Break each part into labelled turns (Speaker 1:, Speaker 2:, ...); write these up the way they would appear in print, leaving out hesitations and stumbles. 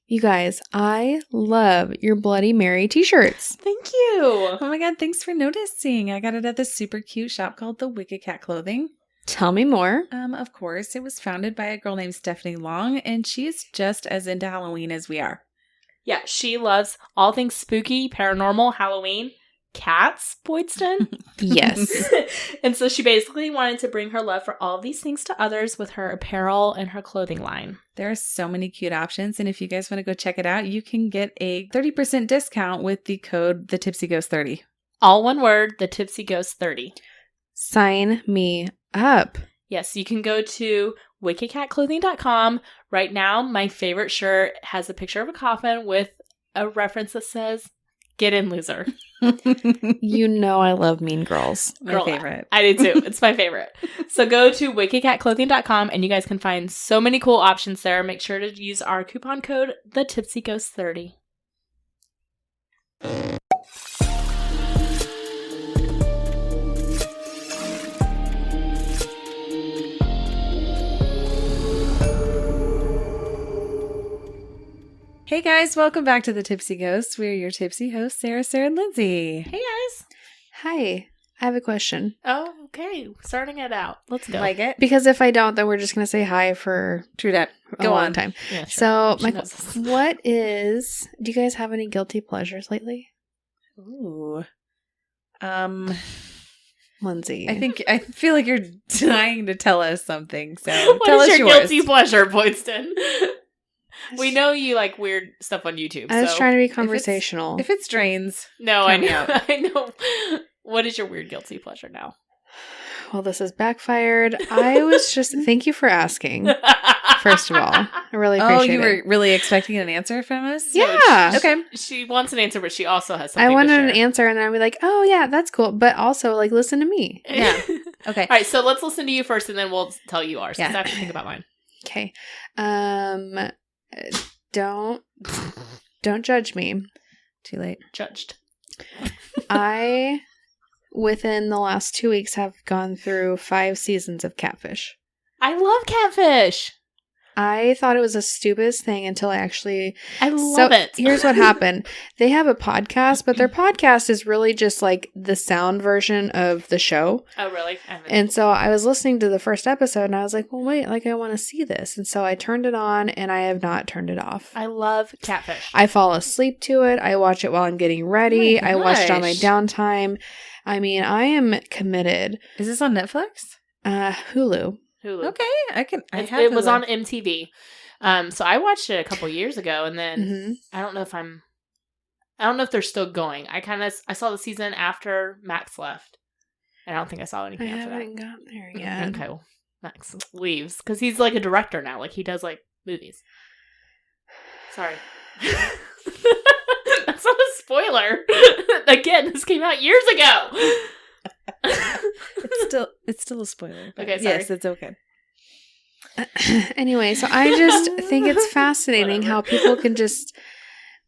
Speaker 1: You guys, I love your Bloody Mary t-shirts.
Speaker 2: Thank you. Oh my God, thanks for noticing. I got it at this super cute shop called The Wicked Cat Clothing.
Speaker 1: Tell me more.
Speaker 2: Of course, it was founded by a girl named Stephanie Long, and she is just as into Halloween as we are.
Speaker 3: Yeah, she loves all things spooky, paranormal, Halloween, cats, Boydston.
Speaker 1: Yes.
Speaker 3: And so she basically wanted to bring her love for all of these things to others with her apparel and her clothing line.
Speaker 2: There are so many cute options, and if you guys want to go check it out, you can get a 30% discount with the code TheTipsyGhost30.
Speaker 3: All one word, the Tipsy Ghost 30.
Speaker 1: Sign me up.
Speaker 3: Yes, you can go to wickedcatclothing.com. Right now, my favorite shirt has a picture of a coffin with a reference that says, "Get in, loser."
Speaker 1: You know I love Mean Girls.
Speaker 2: My favorite.
Speaker 3: I do too. It's my favorite. So go to wickedcatclothing.com and you guys can find so many cool options there. Make sure to use our coupon code, TheTipsyGhost30.
Speaker 2: Hey guys, welcome back to The Tipsy Ghosts. We're your tipsy hosts, Sarah, and Lindsay.
Speaker 3: Hey guys.
Speaker 1: Hi, I have a question.
Speaker 3: Oh, okay. Starting it out. Let's go.
Speaker 2: Like it?
Speaker 1: Because if I don't, then we're just going to say hi for
Speaker 2: True that.
Speaker 1: a
Speaker 2: Go
Speaker 1: long
Speaker 2: on.
Speaker 1: time.
Speaker 3: Yeah, sure.
Speaker 1: So,
Speaker 3: She knows this.
Speaker 1: do you guys have any guilty pleasures lately?
Speaker 2: Ooh.
Speaker 1: Lindsay.
Speaker 2: I feel like you're dying to tell us something, so
Speaker 3: What
Speaker 2: tell
Speaker 3: is
Speaker 2: us
Speaker 3: your
Speaker 2: yours.
Speaker 3: guilty pleasure, Boydston? We know you like weird stuff on YouTube.
Speaker 1: I was
Speaker 3: so-
Speaker 1: trying to be conversational.
Speaker 2: If it strains,
Speaker 3: No, I
Speaker 2: Count me
Speaker 3: know.
Speaker 2: out.
Speaker 3: I know. What is your weird guilty pleasure now?
Speaker 1: Well, this has backfired. I was just, thank you for asking, first of all. I really appreciate
Speaker 2: you
Speaker 1: it.
Speaker 2: were really expecting an answer from us?
Speaker 1: Yeah.
Speaker 2: Okay.
Speaker 3: She wants an answer, but she also has something
Speaker 1: I
Speaker 3: to
Speaker 1: wanted
Speaker 3: share.
Speaker 1: an answer, and then I'd be like, oh, yeah, that's cool. But also, like, listen to me.
Speaker 2: Yeah. Okay.
Speaker 3: All right, so let's listen to you first, and then we'll tell you ours.
Speaker 2: Yeah.
Speaker 3: Because I have to think about mine.
Speaker 1: Okay. Don't judge me.
Speaker 2: Too late.
Speaker 3: Judged.
Speaker 1: I, within the last 2 weeks, have gone through 5 seasons of Catfish.
Speaker 3: I love catfish.
Speaker 1: I thought it was the stupidest thing until I actually...
Speaker 3: I love it.
Speaker 1: Here's what happened. They have a podcast, but their podcast is really just like the sound version of the show.
Speaker 3: Oh, really? I haven't.
Speaker 1: And so I was listening to the first episode and I was like, well, wait, like I want to see this. And so I turned it on and I have not turned it off.
Speaker 3: I love catfish.
Speaker 1: I fall asleep to it. I watch it while I'm getting ready.
Speaker 2: Oh my
Speaker 1: I watch it on my
Speaker 2: gosh.
Speaker 1: downtime. I mean, I am committed.
Speaker 2: Is this on Netflix?
Speaker 1: Hulu.
Speaker 3: Hulu.
Speaker 2: Okay.
Speaker 3: It was on MTV. So I watched it a couple years ago, and then
Speaker 1: Mm-hmm.
Speaker 3: I don't know if they're still going. I saw the season after Max left. And I don't think I saw
Speaker 1: I
Speaker 3: anything after
Speaker 1: haven't gotten there yet.
Speaker 3: that. Okay, well, Max leaves because he's like a director now. Like he does like movies. Sorry. That's not a spoiler. Again, this came out years ago.
Speaker 2: It's still a spoiler. but
Speaker 3: Okay, sorry.
Speaker 2: Yes, it's okay.
Speaker 1: Anyway, so I just think it's fascinating
Speaker 3: Whatever.
Speaker 1: how people can just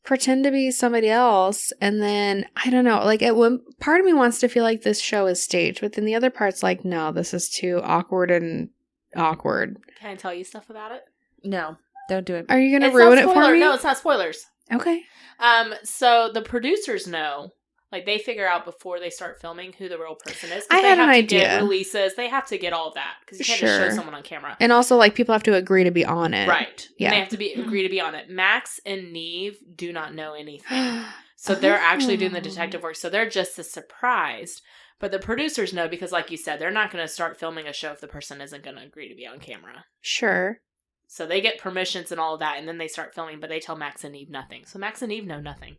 Speaker 1: pretend to be somebody else, and then I don't know, like at one part of me wants to feel like this show is staged, but then the other part's like, no, this is too awkward and awkward.
Speaker 3: Can I tell you stuff about it?
Speaker 2: No, don't do it.
Speaker 1: Are you gonna
Speaker 3: It's
Speaker 1: ruin
Speaker 3: not
Speaker 1: it for
Speaker 3: spoiler.
Speaker 1: me?
Speaker 3: No, it's not spoilers.
Speaker 1: Okay.
Speaker 3: So the producers know, like they figure out before they start filming who the real person is. 'Cause
Speaker 1: I
Speaker 3: they
Speaker 1: had
Speaker 3: have
Speaker 1: an
Speaker 3: to
Speaker 1: idea.
Speaker 3: Get releases. They have to get all of that because you can't just
Speaker 1: Sure.
Speaker 3: show someone on camera.
Speaker 1: And also, like, people have to agree to be on it.
Speaker 3: Right.
Speaker 1: Yeah.
Speaker 3: They have to agree to be on it. Max and Neve do not know anything. So they're actually doing the detective work. So they're just as surprised. But the producers know because, like you said, they're not going to start filming a show if the person isn't going to agree to be on camera.
Speaker 1: Sure.
Speaker 3: So they get permissions and all of that, and then they start filming, but they tell Max and Neve nothing. So Max and Neve know nothing.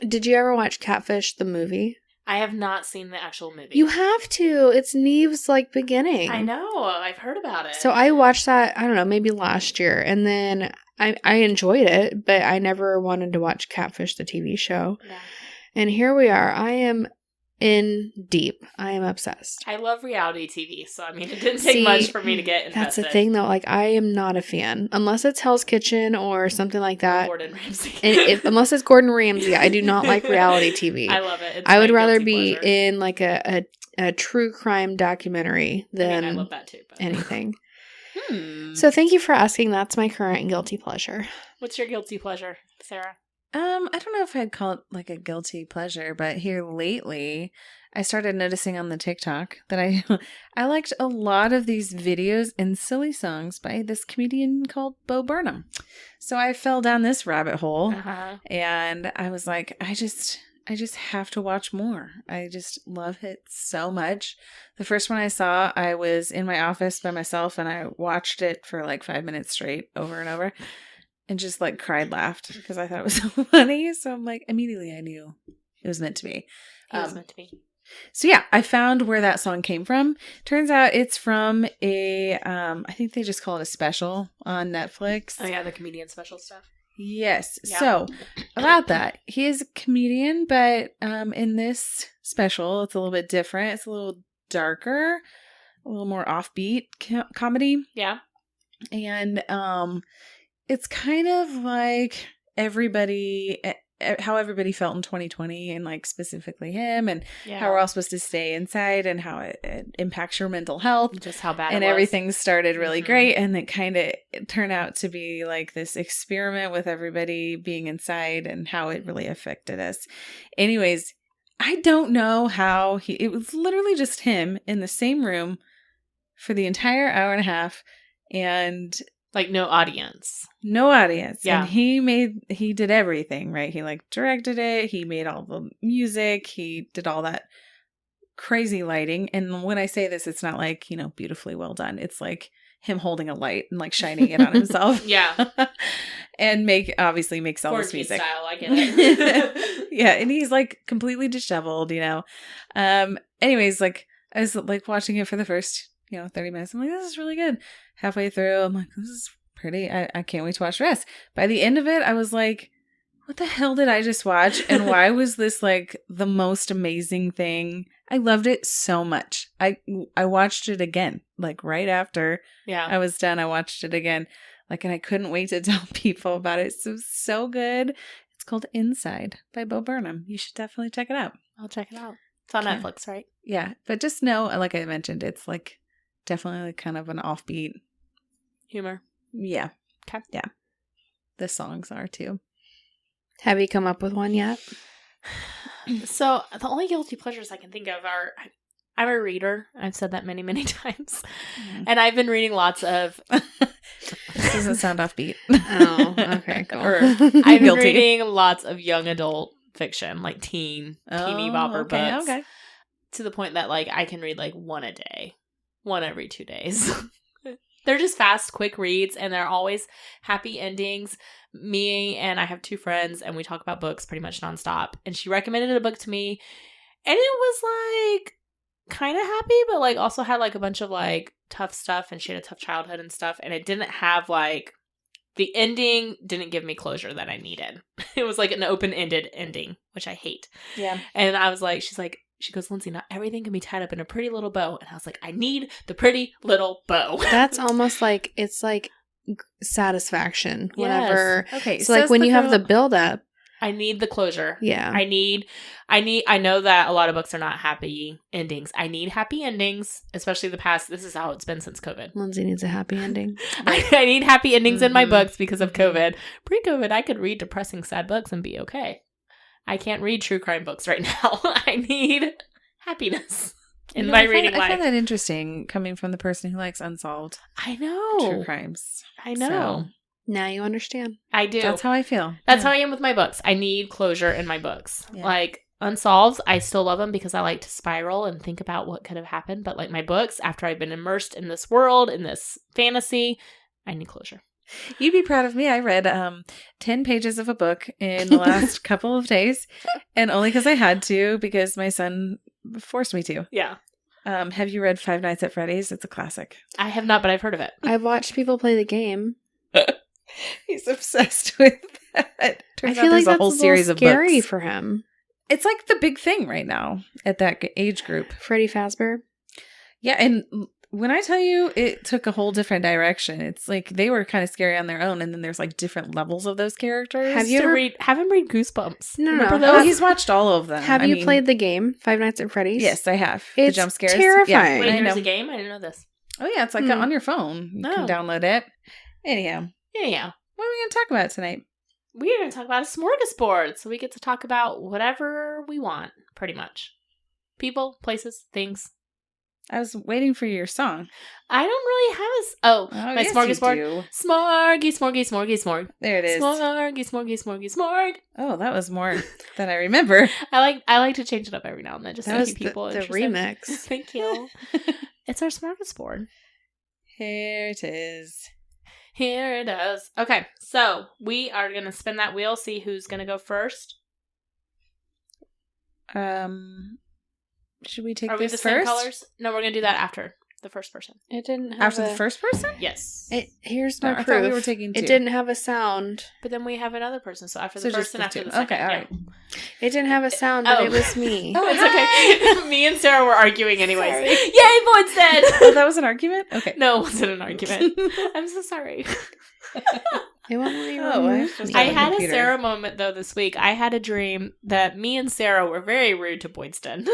Speaker 1: Did you ever watch Catfish, the movie?
Speaker 3: I have not seen the actual movie.
Speaker 1: You have to. It's Neve's, like, beginning.
Speaker 3: I know. I've heard about it.
Speaker 1: So I watched that, I don't know, maybe last year. And then I enjoyed it, but I never wanted to watch Catfish, the TV show.
Speaker 3: Yeah.
Speaker 1: And here we are. I am in deep. I am obsessed.
Speaker 3: I love reality TV, so I mean, it didn't take
Speaker 1: See,
Speaker 3: much for me to get invested.
Speaker 1: That's the thing, though. Like, I am not a fan. Unless it's Hell's Kitchen or something like that.
Speaker 3: Gordon Ramsay.
Speaker 1: And unless it's Gordon Ramsay, I do not like reality TV.
Speaker 3: I love it. It's
Speaker 1: I would
Speaker 3: my
Speaker 1: rather
Speaker 3: guilty
Speaker 1: be
Speaker 3: pleasure.
Speaker 1: in, like, a true crime documentary
Speaker 3: I
Speaker 1: than
Speaker 3: mean, I love that too. But.
Speaker 1: anything. So thank you for asking. That's my current guilty pleasure.
Speaker 3: What's your guilty pleasure, Sarah?
Speaker 2: I don't know if I'd call it like a guilty pleasure, but here lately, I started noticing on the TikTok that I liked a lot of these videos and silly songs by this comedian called Bo Burnham. So I fell down this rabbit hole, and I was like, I just have to watch more. I just love it so much. The first one I saw, I was in my office by myself, and I watched it for like 5 minutes straight, over and over. And just like cried, laughed because I thought it was so funny. So I'm like, immediately I knew it was meant to be.
Speaker 3: It was meant to be.
Speaker 2: So yeah, I found where that song came from. Turns out it's from a, I think they just call it a special on Netflix.
Speaker 3: Oh yeah, the comedian special stuff.
Speaker 2: Yes.
Speaker 3: Yeah.
Speaker 2: So about that, he is a comedian, but in this special, it's a little bit different. It's a little darker, a little more offbeat comedy.
Speaker 3: Yeah.
Speaker 2: And it's kind of like how everybody felt in 2020, and like specifically him, and how we're all supposed to stay inside, and how it impacts your mental health,
Speaker 3: just how bad
Speaker 2: and
Speaker 3: it was.
Speaker 2: Everything started really great, and it kind of turned out to be like this experiment with everybody being inside and how it really affected us. Anyways, I don't know how it was literally just him in the same room for the entire hour and a half, and
Speaker 3: like no audience.
Speaker 2: Yeah. And he did everything, right? He like directed it. He made all the music. He did all that crazy lighting. And when I say this, it's not like, beautifully well done. It's like him holding a light and like shining it on himself.
Speaker 3: Yeah.
Speaker 2: And obviously makes all this music.
Speaker 3: Style, I get it.
Speaker 2: Yeah. And he's like completely disheveled, Anyways, like I was like watching it for the first 30 minutes. I'm like, this is really good. Halfway through, I'm like, this is pretty. I can't wait to watch the rest. By the end of it, I was like, what the hell did I just watch? And why was this like the most amazing thing? I loved it so much. I watched it again, like right after I was done. I watched it again. Like, and I couldn't wait to tell people about it. So good. It's called Inside by Bo Burnham. You should definitely check it out.
Speaker 3: I'll check it out. It's on Netflix, right?
Speaker 2: Yeah. But just know, like I mentioned, it's like definitely like kind of an offbeat
Speaker 3: humor.
Speaker 2: Yeah.
Speaker 3: Okay.
Speaker 2: Yeah. The songs are too.
Speaker 1: Have you come up with one yet?
Speaker 3: So the only guilty pleasures I can think of are, I'm a reader. I've said that many, many times. And I've been reading lots of...
Speaker 2: This doesn't sound offbeat.
Speaker 1: Oh, okay, cool.
Speaker 3: I've been reading lots of young adult fiction, like teeny bopper books.
Speaker 2: Okay.
Speaker 3: To the point that like I can read like one a day. One every 2 days. They're just fast, quick reads, and they're always happy endings. Me and I have 2 friends, and we talk about books pretty much nonstop. And she recommended a book to me, and it was like kind of happy, but like also had like a bunch of like tough stuff, and she had a tough childhood and stuff, and it didn't have like the ending didn't give me closure that I needed. It was like an open-ended ending, which I hate.
Speaker 2: Yeah.
Speaker 3: And I was like, she goes, Lindsey, not everything can be tied up in a pretty little bow. And I was like, I need the pretty little bow.
Speaker 1: That's almost like, it's like satisfaction whenever.
Speaker 3: Yes.
Speaker 2: Okay.
Speaker 1: So like when you have the build up.
Speaker 3: I need the closure.
Speaker 1: Yeah.
Speaker 3: I know that a lot of books are not happy endings. I need happy endings, especially the past. This is how it's been since COVID.
Speaker 1: Lindsey needs a happy ending.
Speaker 3: I need happy endings in my books because of COVID. Pre-COVID, I could read depressing, sad books and be okay. I can't read true crime books right now. I need happiness in my reading life.
Speaker 2: I find that interesting coming from the person who likes unsolved
Speaker 3: I know.
Speaker 2: true crimes.
Speaker 3: I know.
Speaker 2: So,
Speaker 1: Now you understand.
Speaker 3: I do.
Speaker 2: that's how I feel.
Speaker 3: That's how I am with my books. I need closure in my books.
Speaker 2: Yeah.
Speaker 3: Like unsolved, I still love them because I like to spiral and think about what could have happened. But like my books, after I've been immersed in this world, in this fantasy, I need closure.
Speaker 2: You'd be proud of me. I read 10 pages of a book in the last couple of days, and only because I had to, because my son forced me to.
Speaker 3: Yeah.
Speaker 2: Have you read Five Nights at Freddy's? It's a classic.
Speaker 3: I have not, but I've heard of it.
Speaker 1: I've watched people play the game.
Speaker 2: He's obsessed with that.
Speaker 1: I feel like that's a whole series of scary books for him.
Speaker 2: It's like the big thing right now at that age group.
Speaker 1: Freddy Fazbear.
Speaker 2: Yeah, and when I tell you it took a whole different direction, it's like they were kind of scary on their own, and then there's like different levels of those characters.
Speaker 3: Have you ever have him read Goosebumps?
Speaker 1: No.
Speaker 2: Oh, he's watched all of them.
Speaker 1: Have you played the game Five Nights at Freddy's?
Speaker 2: Yes, I have.
Speaker 1: It's
Speaker 2: the jump scares.
Speaker 1: terrifying.
Speaker 3: Wait, there's a game? I didn't know this.
Speaker 2: Oh, yeah. It's like on your phone. You can download it. Anyhow. What are we going to talk about tonight?
Speaker 3: We're going to talk about a smorgasbord. So we get to talk about whatever we want, pretty much. People, places, things.
Speaker 2: I was waiting for your song.
Speaker 3: I don't really have my
Speaker 2: yes,
Speaker 3: smorgasbord.
Speaker 2: you do.
Speaker 3: Smorgy.
Speaker 2: There it is.
Speaker 3: Smorgy.
Speaker 2: Oh, that was more than I remember.
Speaker 3: I like to change it up every now and then just to keep people
Speaker 1: the
Speaker 3: interested.
Speaker 1: remix.
Speaker 3: Thank you. It's our smorgasbord.
Speaker 2: Here it is.
Speaker 3: Here it is. Okay, so we are going to spin that wheel, see who's going to go first.
Speaker 2: Should we take
Speaker 3: Are we
Speaker 2: this
Speaker 3: the
Speaker 2: first?
Speaker 3: same colors? No, we're going to do that after the first person.
Speaker 1: It didn't have
Speaker 2: After the first person?
Speaker 3: Yes.
Speaker 1: Here's
Speaker 2: No,
Speaker 1: my
Speaker 2: I
Speaker 1: proof.
Speaker 2: thought we were taking 2.
Speaker 1: It didn't have a sound.
Speaker 3: But then we have another person, so after the
Speaker 2: So
Speaker 3: first
Speaker 2: just
Speaker 3: and
Speaker 2: the
Speaker 3: after
Speaker 2: 2.
Speaker 3: the second.
Speaker 2: Okay, all right.
Speaker 1: It didn't have a sound, but it was me.
Speaker 2: Oh,
Speaker 3: It's okay. Me and Sarah were arguing anyways.
Speaker 2: Sorry.
Speaker 3: Yay, Boydston!
Speaker 2: Oh, that was an argument? Okay.
Speaker 3: No, it wasn't an argument. I'm so sorry.
Speaker 1: It won't let me
Speaker 2: Oh,
Speaker 1: remove
Speaker 2: just
Speaker 1: me.
Speaker 3: I
Speaker 2: on the
Speaker 3: had
Speaker 2: computer.
Speaker 3: a Sarah moment, though, this week. I had a dream that me and Sarah were very rude to Boydston.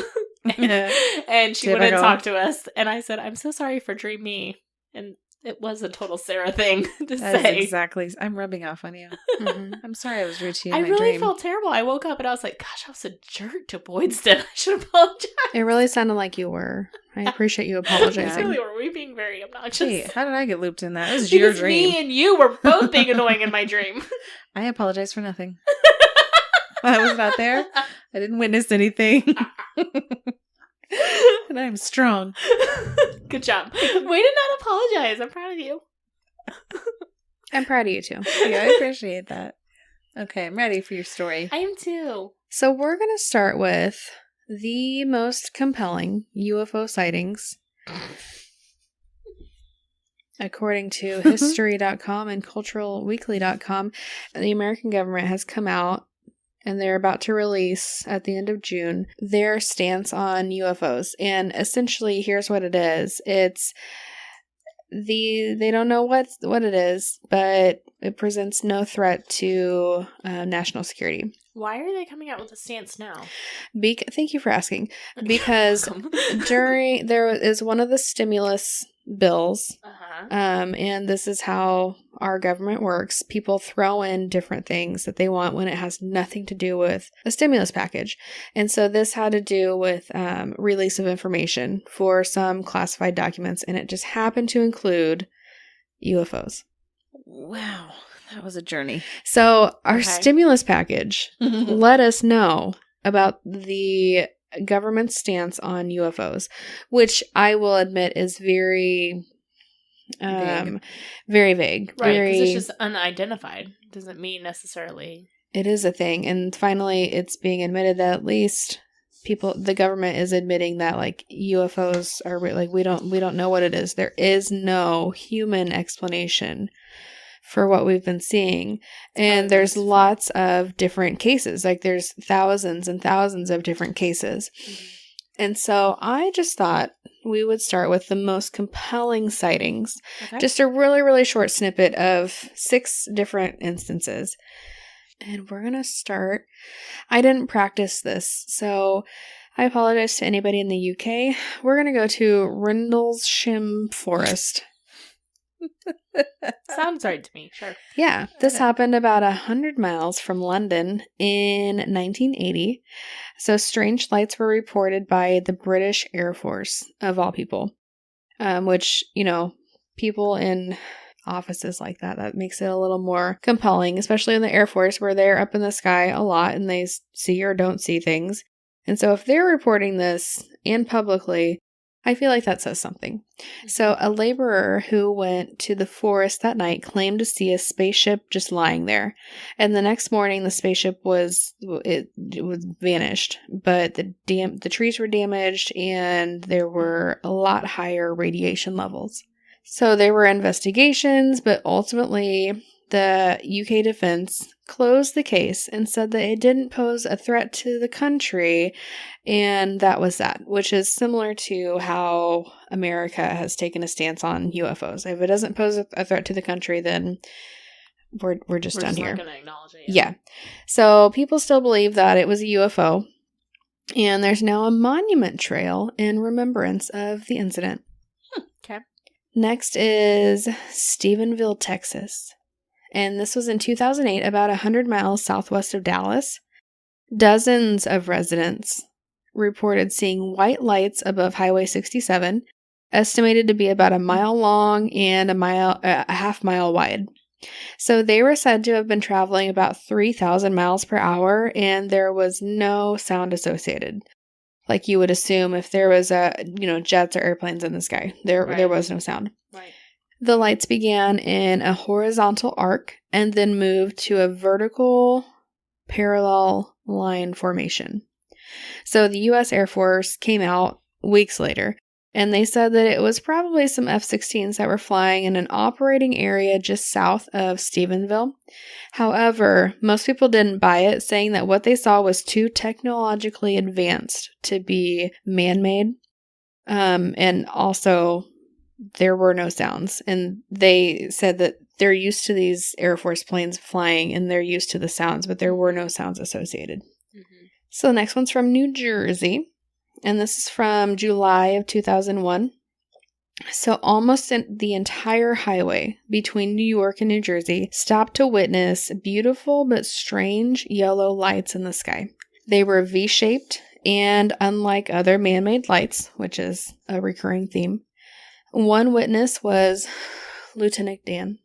Speaker 3: And she wouldn't
Speaker 2: Typical.
Speaker 3: talk to us. And I said, I'm so sorry for dream me. And it was a total Sarah thing to
Speaker 2: That
Speaker 3: say.
Speaker 2: is exactly. I'm rubbing off on you.
Speaker 1: Mhm.
Speaker 2: I'm sorry I was rude to you
Speaker 3: I
Speaker 2: in my
Speaker 3: really
Speaker 2: dream.
Speaker 3: felt terrible. I woke up and I was like, gosh, I was a jerk to Boydston. I should apologize.
Speaker 1: It really sounded like you were. I appreciate you
Speaker 3: I
Speaker 1: apologizing.
Speaker 3: really were. We being very obnoxious.
Speaker 2: Wait, how did I get looped in that? This is your
Speaker 3: Because
Speaker 2: dream.
Speaker 3: me and you were both being annoying in my dream.
Speaker 2: I apologize for nothing. I was not there. I didn't witness anything. And I'm strong.
Speaker 3: Good job. Way to not apologize. I'm proud of you.
Speaker 1: I'm proud of you too.
Speaker 2: Yeah, I appreciate that. Okay, I'm ready for your story.
Speaker 3: I am too.
Speaker 1: So we're going to start with the most compelling UFO sightings, according to History.com and CulturalWeekly.com. The American government has come out and they're about to release at the end of June their stance on UFOs. And essentially, here's what it is. It's they don't know what it is, but it presents no threat to national security.
Speaker 3: Why are they coming out with a stance now?
Speaker 1: Thank you for asking. Because
Speaker 3: Welcome.
Speaker 1: there is one of the stimulus bills,
Speaker 3: Uh-huh.
Speaker 1: and this is how our government works. People throw in different things that they want when it has nothing to do with a stimulus package. And so this had to do with release of information for some classified documents, and it just happened to include UFOs.
Speaker 2: Wow, that was a journey.
Speaker 1: So our
Speaker 3: Okay.
Speaker 1: stimulus package let us know about the government's stance on UFOs, which I will admit is very
Speaker 2: Vague.
Speaker 1: very vague.
Speaker 3: Right,
Speaker 1: Very,
Speaker 3: because it's just unidentified. Doesn't mean necessarily.
Speaker 1: it is a thing. And finally, it's being admitted that at least the government is admitting that like UFOs are like, we don't know what it is. There is no human explanation for what we've been seeing. And there's lots of different cases. Like there's thousands and thousands of different cases.
Speaker 3: Mm-hmm.
Speaker 1: And so I just thought we would start with the most compelling sightings.
Speaker 3: Okay.
Speaker 1: Just a really, really short snippet of 6 different instances. And we're going to start. I didn't practice this, so I apologize to anybody in the UK. We're going to go to Rendlesham Forest.
Speaker 3: Sounds right to me. Sure.
Speaker 1: Yeah, this happened about 100 miles from London in 1980. So strange lights were reported by the British Air Force, of all people, which, people in offices like that makes it a little more compelling, especially in the Air Force where they're up in the sky a lot and they see or don't see things. And so if they're reporting this and publicly, I feel like that says something. So a laborer who went to the forest that night claimed to see a spaceship just lying there. And the next morning, the spaceship was vanished, but the trees were damaged and there were a lot higher radiation levels. So there were investigations, but ultimately the UK defense closed the case and said that it didn't pose a threat to the country, and that was that, which is similar to how America has taken a stance on UFOs. If it doesn't pose a threat to the country, then we're just done here.
Speaker 3: Not going to acknowledge it.
Speaker 1: Yeah. So people still believe that it was a UFO, and there's now a monument trail in remembrance of the incident.
Speaker 3: Okay.
Speaker 1: Next is Stephenville, Texas. And this was in 2008, about 100 miles southwest of Dallas. Dozens of residents reported seeing white lights above Highway 67, estimated to be about a mile long and a half mile wide. So they were said to have been traveling about 3,000 miles per hour, and there was no sound associated. Like you would assume if there was jets or airplanes in the sky. There was no sound.
Speaker 3: Right.
Speaker 1: The lights began in a horizontal arc and then moved to a vertical parallel line formation. So the U.S. Air Force came out weeks later, and they said that it was probably some F-16s that were flying in an operating area just south of Stephenville. However, most people didn't buy it, saying that what they saw was too technologically advanced to be man-made. And also, there were no sounds. And they said that they're used to these Air Force planes flying, and they're used to the sounds, but there were no sounds associated.
Speaker 3: Mm-hmm.
Speaker 1: So the next one's from New Jersey. And this is from July of 2001. So almost the entire highway between New York and New Jersey stopped to witness beautiful but strange yellow lights in the sky. They were V-shaped, and unlike other man-made lights, which is a recurring theme, one witness was Lieutenant Dan.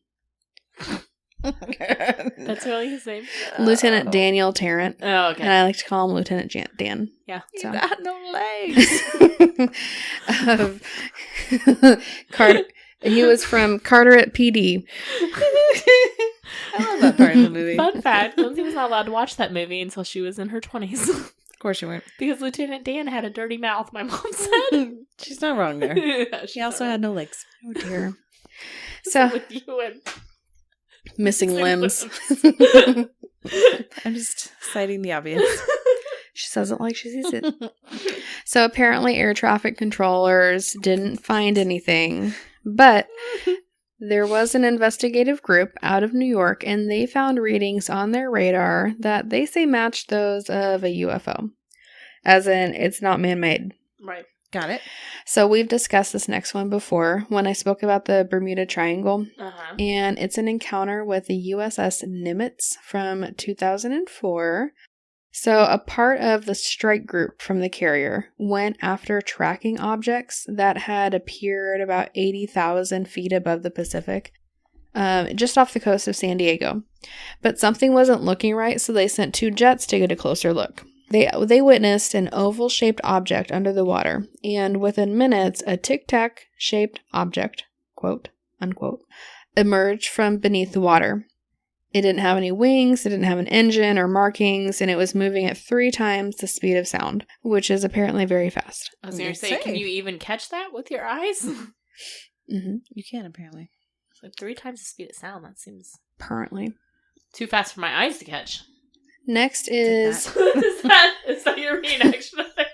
Speaker 3: That's really his name?
Speaker 1: Lieutenant Daniel Tarrant.
Speaker 3: Oh, okay.
Speaker 1: And I like to call him Lieutenant Dan.
Speaker 3: Yeah.
Speaker 2: You
Speaker 1: So.
Speaker 2: got no legs.
Speaker 1: He was from Carteret PD.
Speaker 2: I love that part of the movie.
Speaker 3: Fun fact, Lindsey was not allowed to watch that movie until she was in her 20s.
Speaker 2: Of course you weren't.
Speaker 3: Because Lieutenant Dan had a dirty mouth, my mom said.
Speaker 2: She's not wrong there.
Speaker 3: Yeah,
Speaker 2: She also had no legs.
Speaker 1: Oh dear. So
Speaker 3: with you and
Speaker 1: missing limbs.
Speaker 2: I'm just citing the obvious.
Speaker 1: She says it like she sees it. So apparently air traffic controllers didn't find anything, but there was an investigative group out of New York, and they found readings on their radar that they say matched those of a UFO. As in, it's not man-made.
Speaker 3: Right.
Speaker 2: Got it.
Speaker 1: So we've discussed this next one before when I spoke about the Bermuda Triangle.
Speaker 3: Uh-huh.
Speaker 1: And it's an encounter with the USS Nimitz from 2004. So a part of the strike group from the carrier went after tracking objects that had appeared about 80,000 feet above the Pacific, just off the coast of San Diego. But something wasn't looking right, so they sent 2 jets to get a closer look. They witnessed an oval-shaped object under the water, and within minutes, a tic-tac-shaped object, quote, unquote, emerged from beneath the water. It didn't have any wings, it didn't have an engine or markings, and it was moving at 3 times the speed of sound, which is apparently very fast.
Speaker 3: I was going to say, can you even catch that with your eyes?
Speaker 1: Mm-hmm.
Speaker 2: You can, apparently.
Speaker 3: It's like 3 times the speed of sound. That seems
Speaker 1: Apparently.
Speaker 3: too fast for my eyes to catch.
Speaker 1: Next is...
Speaker 3: Is that your reaction of it?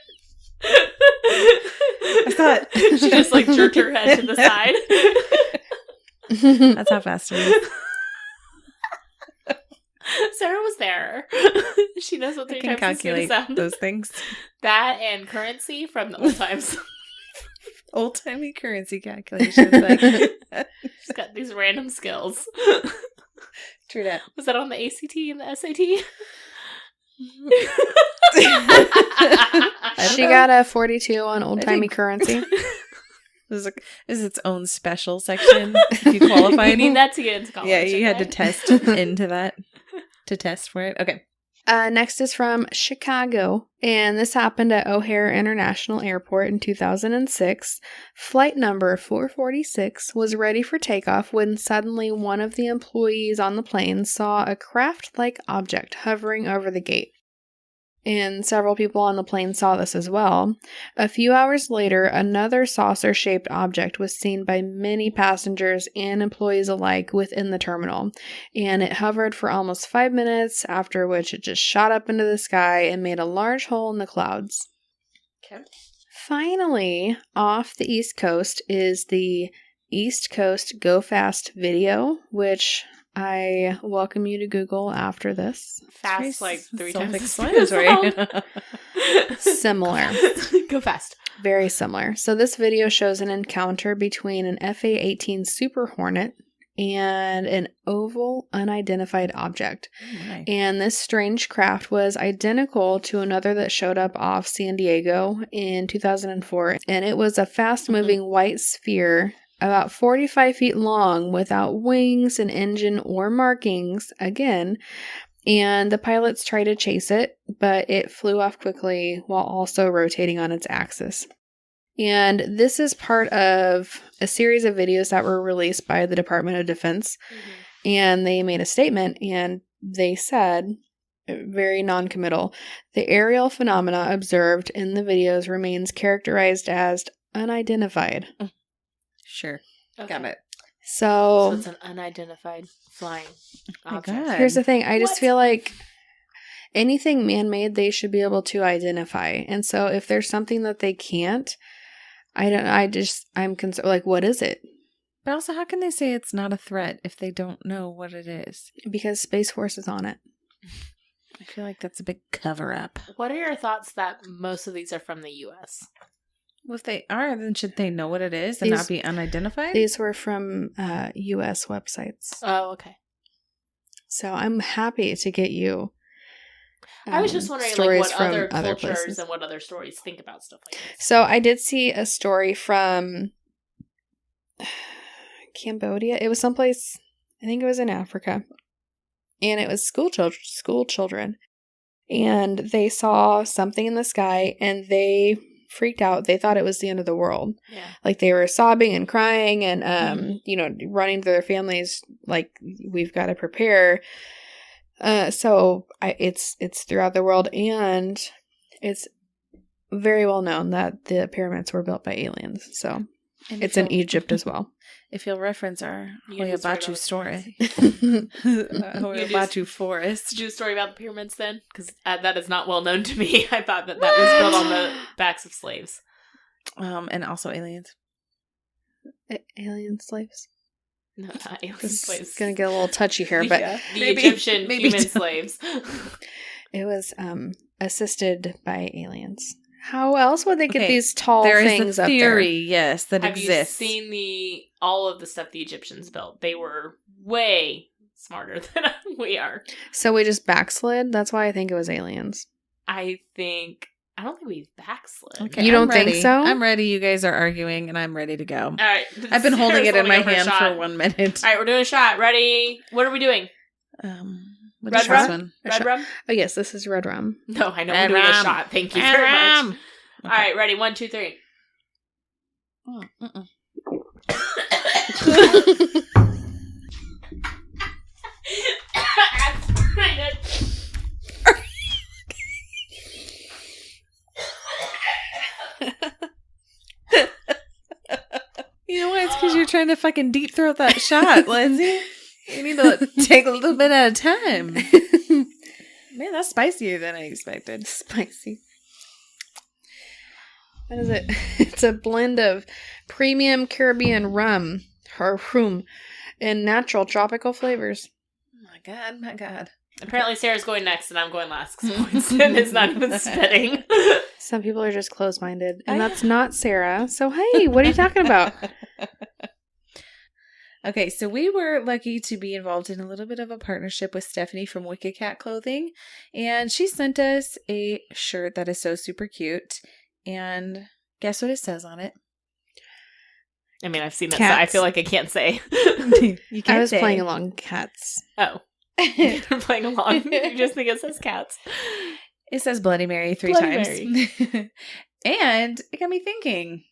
Speaker 2: I thought...
Speaker 3: She just like jerked her head to the side.
Speaker 2: That's how fast it is.
Speaker 3: Sarah was there. She knows what 3
Speaker 2: I can
Speaker 3: times the speed of
Speaker 2: calculate
Speaker 3: sound.
Speaker 2: those things.
Speaker 3: That and currency from the old times.
Speaker 2: Old-timey currency calculations. Like.
Speaker 3: She's got these random skills.
Speaker 2: True that.
Speaker 3: Was that on the ACT and the SAT?
Speaker 1: She got a 42 on old-timey currency.
Speaker 2: This is its own special section. If you qualify
Speaker 3: You
Speaker 2: any.
Speaker 3: need that to get into college.
Speaker 2: Yeah, you had to
Speaker 3: okay?
Speaker 2: test into that. To test for it. Okay.
Speaker 1: Next is from Chicago, and this happened at O'Hare International Airport in 2006. Flight number 446 was ready for takeoff when suddenly one of the employees on the plane saw a craft-like object hovering over the gate. And several people on the plane saw this as well. A few hours later, another saucer-shaped object was seen by many passengers and employees alike within the terminal, and it hovered for almost 5 minutes, after which it just shot up into the sky and made a large hole in the clouds.
Speaker 3: Okay.
Speaker 1: Finally, off the East Coast is the East Coast Go Fast video, which I welcome you to Google after this.
Speaker 3: Fast, like 3 times the speed of
Speaker 2: self-explanatory.
Speaker 3: sound.
Speaker 1: Similar.
Speaker 3: Go fast.
Speaker 1: Very similar. So this video shows an encounter between an FA-18 Super Hornet and an oval unidentified object.
Speaker 2: Oh my.
Speaker 1: And this strange craft was identical to another that showed up off San Diego in 2004. And it was a fast-moving white sphere about 45 feet long without wings, an engine, or markings, again. And the pilots tried to chase it, but it flew off quickly while also rotating on its axis. And this is part of a series of videos that were released by the Department of Defense. Mm-hmm. And they made a statement, and they said, very non-committal, the aerial phenomena observed in the videos remains characterized as unidentified.
Speaker 2: Sure.
Speaker 3: Okay.
Speaker 2: Got it.
Speaker 3: So it's an unidentified flying object.
Speaker 2: God.
Speaker 1: Here's the thing. I just
Speaker 3: What?
Speaker 1: feel like anything man-made, they should be able to identify. And so if there's something that they can't, I'm concerned. Like, what is it?
Speaker 2: But also, how can they say it's not a threat if they don't know what it is?
Speaker 1: Because Space Force is on it.
Speaker 2: I feel like that's a big cover-up.
Speaker 3: What are your thoughts that most of these are from the U.S.?
Speaker 2: Well, if they are, then should they know what it is and not be unidentified?
Speaker 1: These were from U.S. websites.
Speaker 3: Oh, okay.
Speaker 1: So I'm happy to get you.
Speaker 3: I was just wondering, like, what other cultures places. And what other stories think about stuff like this.
Speaker 1: So I did see a story from Cambodia. It was someplace, I think it was in Africa, and it was school children, and they saw something in the sky, and they freaked out. They thought it was the end of the world. Yeah. Like, they were sobbing and crying and running to their families, like, we've got to prepare. So it's throughout the world, and it's very well known that the pyramids were built by aliens. So it's in Egypt as well.
Speaker 2: If you'll reference our Hoyabatu story,
Speaker 3: Hoyabatu forest. Did you do a story about the pyramids then? Because that is not well known to me. I thought that was built on the backs of slaves.
Speaker 2: And also aliens.
Speaker 1: Alien slaves?
Speaker 3: No, not alien slaves.
Speaker 1: It's going to get a little touchy here, but...
Speaker 3: The Egyptian human slaves.
Speaker 1: It was assisted by aliens. How else would they get these tall things up there?
Speaker 2: There is a theory, yes, that exists.
Speaker 3: Have you seen all of the stuff the Egyptians built? They were way smarter than we are.
Speaker 1: So we just backslid? That's why I think it was aliens.
Speaker 3: I don't think we backslid.
Speaker 1: Okay, you don't think so?
Speaker 2: I'm ready. You guys are arguing, and I'm ready to go.
Speaker 3: All right.
Speaker 2: I've been holding it in my hand for 1 minute.
Speaker 3: All right, we're doing a shot. Ready? What are we doing?
Speaker 2: Red rum?
Speaker 3: Red rum?
Speaker 1: Oh, yes, this is red rum.
Speaker 3: No, I know we're doing a shot. Thank you very much. Okay. All right, ready? 1, 2, 3.
Speaker 2: You know what? It's because you're trying to fucking deep throat that shot, Lindsay. You need to take a little bit at a time. Man, that's spicier than I expected.
Speaker 1: Spicy. What is it? It's a blend of premium Caribbean rum, and natural tropical flavors.
Speaker 2: My God.
Speaker 3: Apparently Sarah's going next and I'm going last because Boydston is not even spitting.
Speaker 1: Some people are just close-minded, and that's not Sarah. So, hey, what are you talking about?
Speaker 2: Okay, so we were lucky to be involved in a little bit of a partnership with Stephanie from Wicked Cat Clothing, and she sent us a shirt that is so super cute, and guess what it says on it?
Speaker 3: I mean, I've seen it, so I feel like I can't say.
Speaker 2: You can't
Speaker 1: I was
Speaker 2: say.
Speaker 1: playing along cats.
Speaker 3: Oh. You're playing along. You just think it says cats.
Speaker 2: It says Bloody Mary 3
Speaker 3: Bloody
Speaker 2: times.
Speaker 3: Mary.
Speaker 2: And it got me thinking,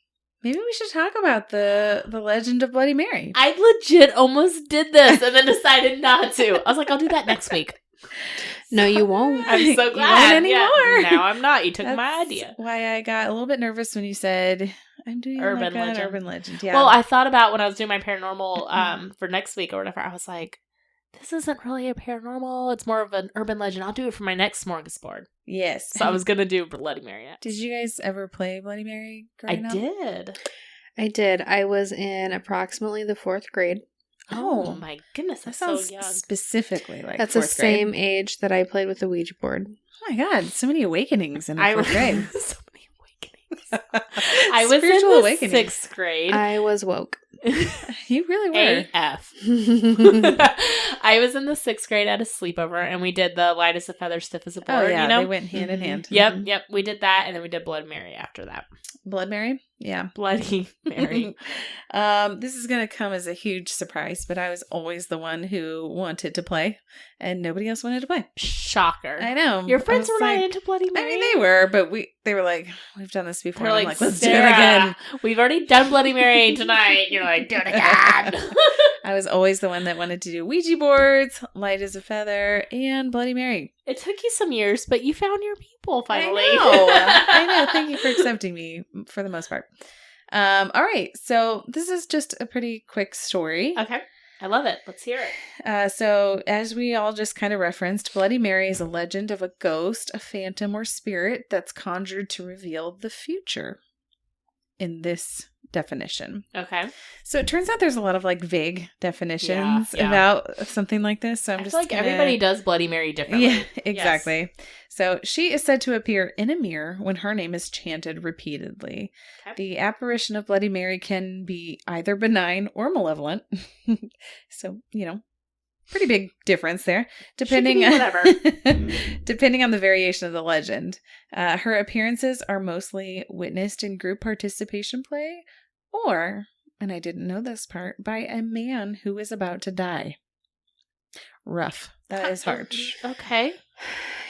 Speaker 2: maybe we should talk about the legend of Bloody Mary.
Speaker 3: I legit almost did this and then decided not to. I was like, I'll do that next week.
Speaker 1: No, you won't.
Speaker 3: I'm so glad.
Speaker 2: You won't anymore.
Speaker 3: Yeah, now I'm not. You took my idea.
Speaker 2: Why I got a little bit nervous when you said I'm doing
Speaker 3: urban
Speaker 2: legend. Yeah.
Speaker 3: Well, I thought about when I was doing my paranormal for next week or whatever. I was like, this isn't really a paranormal. It's more of an urban legend. I'll do it for my next smorgasbord.
Speaker 2: Yes.
Speaker 3: So I was going to do Bloody Mary next.
Speaker 2: Did you guys ever play Bloody Mary growing up?
Speaker 1: I did. I was in approximately the 4th grade.
Speaker 3: Oh my goodness, that's so young.
Speaker 2: Specifically like
Speaker 1: that's the same age that I played with the Ouija board.
Speaker 2: Oh my God, so many awakenings in 4th grade.
Speaker 3: So many awakenings. I was in the 6th grade.
Speaker 1: I was woke.
Speaker 2: You really were.
Speaker 3: AF. I was in the 6th grade at a sleepover, and we did the light as a feather, stiff as a board.
Speaker 2: Oh, yeah.
Speaker 3: You know?
Speaker 2: They went hand in hand.
Speaker 3: Yep. We did that, and then we did Blood Mary after that.
Speaker 2: Blood Mary? Yeah.
Speaker 3: Bloody Mary.
Speaker 2: This is going to come as a huge surprise, but I was always the one who wanted to play, and nobody else wanted to play.
Speaker 3: Shocker.
Speaker 2: I know.
Speaker 3: Your friends were not into Bloody Mary?
Speaker 2: I mean, they were, but they were like, we've done this before.
Speaker 3: They're
Speaker 2: I'm
Speaker 3: like,
Speaker 2: let's do it
Speaker 3: Sarah,
Speaker 2: again.
Speaker 3: We've already done Bloody Mary tonight. You're like, do it again.
Speaker 2: I was always the one that wanted to do Ouija boards, light as a feather, and Bloody Mary.
Speaker 3: It took you some years, but you found your people finally.
Speaker 2: I know. Thank you for accepting me for the most part. All right. So this is just a pretty quick story.
Speaker 3: Okay. I love it. Let's hear it.
Speaker 2: So as we all just kind of referenced, Bloody Mary is a legend of a ghost, a phantom, or spirit that's conjured to reveal the future in this definition.
Speaker 3: Okay.
Speaker 2: So it turns out there's a lot of like vague definitions about something like this. So I
Speaker 3: feel like everybody does Bloody Mary differently.
Speaker 2: Yeah, exactly. Yes. So she is said to appear in a mirror when her name is chanted repeatedly. Okay. The apparition of Bloody Mary can be either benign or malevolent. So, pretty big difference there, depending on the variation of the legend. Her appearances are mostly witnessed in group participation play, or, and I didn't know this part, by a man who is about to die. Rough. That is harsh.
Speaker 3: Okay.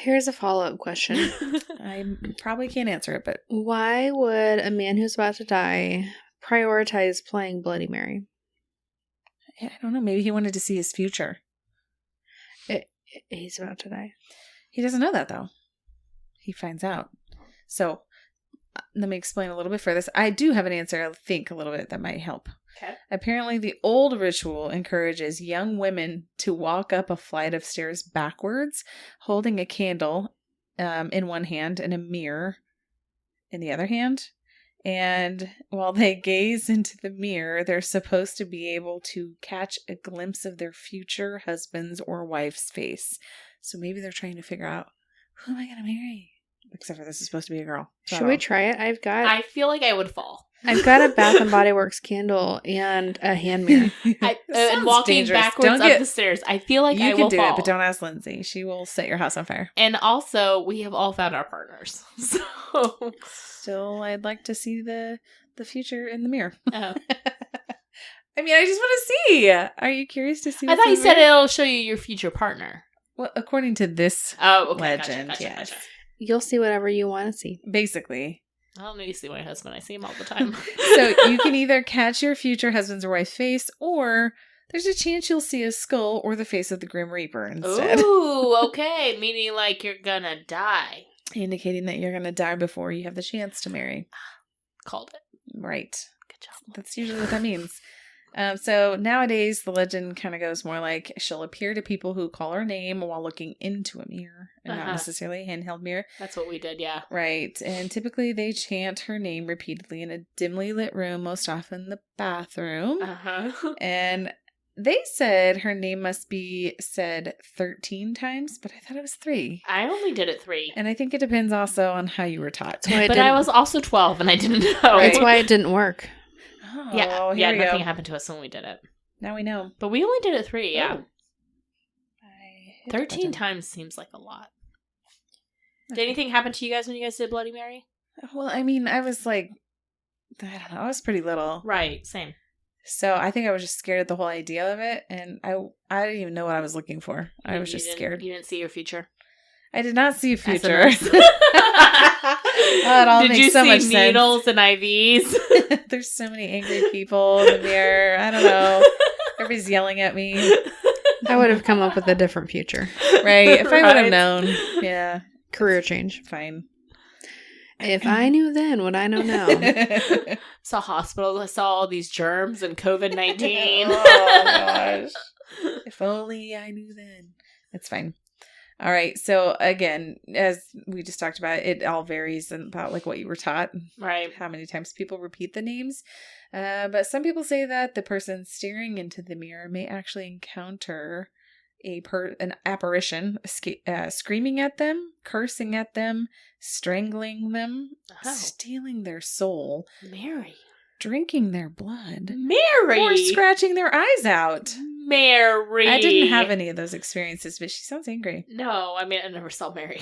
Speaker 1: Here's a follow-up question.
Speaker 2: I probably can't answer it, but
Speaker 1: why would a man who's about to die prioritize playing Bloody Mary?
Speaker 2: I don't know. Maybe he wanted to see his future.
Speaker 1: He's about to die.
Speaker 2: He doesn't know that, though. He finds out. So, let me explain a little bit further. I do have an answer, I think, a little bit that might help.
Speaker 3: Okay.
Speaker 2: Apparently, the old ritual encourages young women to walk up a flight of stairs backwards, holding a candle in one hand and a mirror in the other hand. And while they gaze into the mirror, they're supposed to be able to catch a glimpse of their future husband's or wife's face. So maybe they're trying to figure out, who am I going to marry? Except for this is supposed to be a girl. So
Speaker 1: should we try it?
Speaker 3: I feel like I would fall.
Speaker 1: I've got a Bath and Body Works candle and a hand mirror.
Speaker 3: And walking
Speaker 2: dangerous.
Speaker 3: backwards up the stairs. I feel like I will fall.
Speaker 2: You can do it, but don't ask Lindsay. She will set your house on fire.
Speaker 3: And also, we have all found our partners. So
Speaker 2: still, I'd like to see the future in the mirror.
Speaker 3: Oh.
Speaker 2: I mean, I just want to see. Are you curious to see?
Speaker 3: I thought you said it'll show you your future partner.
Speaker 2: Well, according to this legend, yes.
Speaker 3: Gotcha.
Speaker 1: You'll see whatever you want to see.
Speaker 2: Basically.
Speaker 3: I don't need to see my husband. I see him all the time.
Speaker 2: So you can either catch your future husband's or wife's face, or there's a chance you'll see a skull or the face of the Grim Reaper instead.
Speaker 3: Ooh, okay. Meaning like you're gonna die.
Speaker 2: Indicating that you're gonna die before you have the chance to marry.
Speaker 3: Called it.
Speaker 2: Right.
Speaker 3: Good job.
Speaker 2: That's usually what that means. So nowadays, the legend kind of goes more like she'll appear to people who call her name while looking into a mirror and not necessarily a handheld mirror.
Speaker 3: That's what we did, yeah.
Speaker 2: Right. And typically they chant her name repeatedly in a dimly lit room, most often the bathroom. And they said her name must be said 13 times, but I thought it was 3.
Speaker 3: I only did it 3.
Speaker 2: And I think it depends also on how you were taught.
Speaker 3: But I was also 12 and I didn't know.
Speaker 1: That's why it didn't work.
Speaker 2: Oh,
Speaker 3: yeah, nothing happened to us when we did it.
Speaker 2: Now we know.
Speaker 3: But we only did it 3, yeah.
Speaker 2: Oh.
Speaker 3: 13 times seems like a lot. Did anything happen to you guys when you guys did Bloody Mary?
Speaker 2: Well, I mean, I was like, I don't know, I was pretty little.
Speaker 3: Right, same.
Speaker 2: So I think I was just scared of the whole idea of it, and I didn't even know what I was looking for. I was just scared.
Speaker 3: You didn't see your future?
Speaker 2: I did not see a future. It all
Speaker 3: did you
Speaker 2: so
Speaker 3: see
Speaker 2: much
Speaker 3: needles
Speaker 2: sense.
Speaker 3: And IVs?
Speaker 2: There's so many angry people in the mirror. I don't know. Everybody's yelling at me.
Speaker 1: I would have come up with a different future.
Speaker 2: Right. If I would have known. Yeah.
Speaker 1: Career change.
Speaker 2: Fine.
Speaker 1: If I knew then what I know now.
Speaker 3: Saw hospitals. I saw all these germs and COVID-19.
Speaker 2: Oh, gosh. If only I knew then. It's fine. All right. So again, as we just talked about, it all varies about like what you were taught.
Speaker 3: Right.
Speaker 2: How many times people repeat the names. But some people say that the person staring into the mirror may actually encounter an apparition screaming at them, cursing at them, strangling them, stealing their soul,
Speaker 3: Mary,
Speaker 2: drinking their blood,
Speaker 3: Mary,
Speaker 2: or scratching their eyes out.
Speaker 3: Mary.
Speaker 2: I didn't have any of those experiences, but she sounds angry.
Speaker 3: No, I mean, I never saw Mary.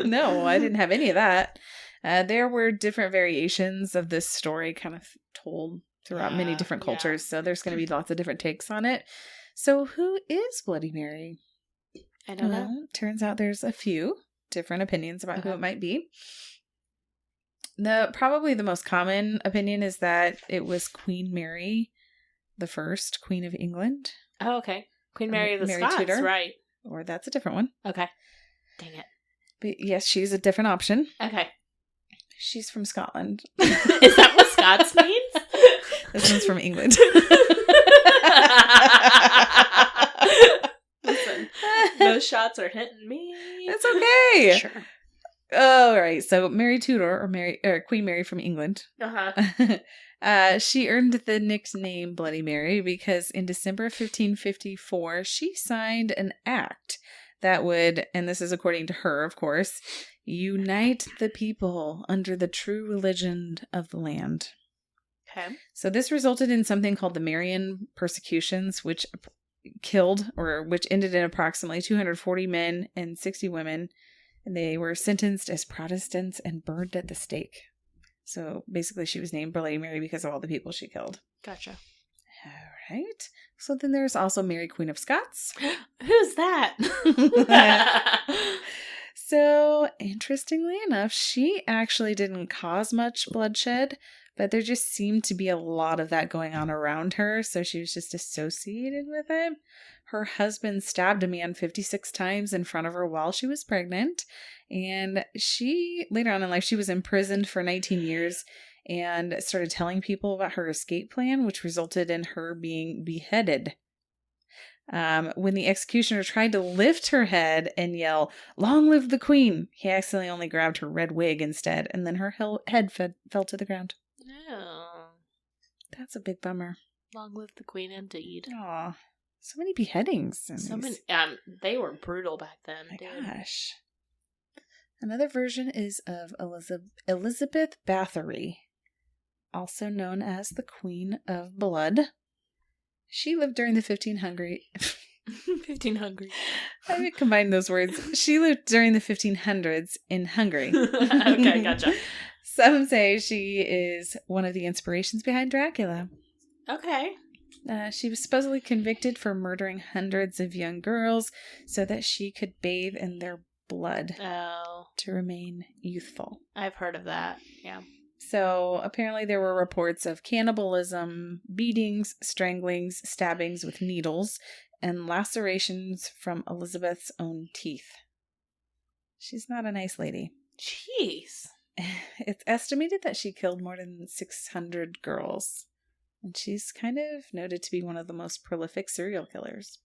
Speaker 2: No, I didn't have any of that. There were different variations of this story kind of told throughout many different cultures, so there's going to be lots of different takes on it. So who is Bloody Mary?
Speaker 3: I don't know.
Speaker 2: Turns out there's a few different opinions about who it might be. Probably the most common opinion is that it was Queen Mary the First, Queen of England.
Speaker 3: Oh, okay. Queen Mary of the Scots,
Speaker 2: Tudor,
Speaker 3: right.
Speaker 2: Or that's a different one.
Speaker 3: Okay. Dang it.
Speaker 2: But yes, she's a different option.
Speaker 3: Okay.
Speaker 2: She's from Scotland.
Speaker 3: Is that what Scots means?
Speaker 2: This one's from England.
Speaker 3: Listen, those shots are hitting me.
Speaker 2: It's okay.
Speaker 3: Sure.
Speaker 2: All right. So Mary Tudor, or Queen Mary from England. She earned the nickname Bloody Mary because in December 1554, she signed an act that would, and this is according to her, of course, unite the people under the true religion of the land.
Speaker 3: Okay.
Speaker 2: So this resulted in something called the Marian persecutions, which ended in approximately 240 men and 60 women, and they were sentenced as Protestants and burned at the stake. So basically she was named Bloody Mary because of all the people she killed.
Speaker 3: Gotcha.
Speaker 2: All right. So then there's also Mary, Queen of Scots.
Speaker 3: Who's that?
Speaker 2: So interestingly enough, she actually didn't cause much bloodshed, but there just seemed to be a lot of that going on around her, so she was just associated with it. Her husband stabbed a man 56 times in front of her while she was pregnant, and she, later on in life, she was imprisoned for 19 years and started telling people about her escape plan, which resulted in her being beheaded. When the executioner tried to lift her head and yell, "Long live the Queen," he accidentally only grabbed her red wig instead, and then her head fell to the ground.
Speaker 3: Oh.
Speaker 2: That's a big bummer.
Speaker 3: Long live the Queen indeed.
Speaker 2: Aw. So many beheadings.
Speaker 3: They were brutal back then.
Speaker 2: My gosh. Another version is of Elizabeth Bathory, also known as the Queen of Blood. She lived during the 1500s. I combined those words. She lived during the 1500s in Hungary.
Speaker 3: Okay, gotcha.
Speaker 2: Some say she is one of the inspirations behind Dracula.
Speaker 3: Okay.
Speaker 2: She was supposedly convicted for murdering hundreds of young girls so that she could bathe in their blood to remain youthful.
Speaker 3: I've heard of that. Yeah.
Speaker 2: So apparently there were reports of cannibalism, beatings, stranglings, stabbings with needles, and lacerations from Elizabeth's own teeth. She's not a nice lady.
Speaker 3: Jeez.
Speaker 2: It's estimated that she killed more than 600 girls. And she's kind of noted to be one of the most prolific serial killers.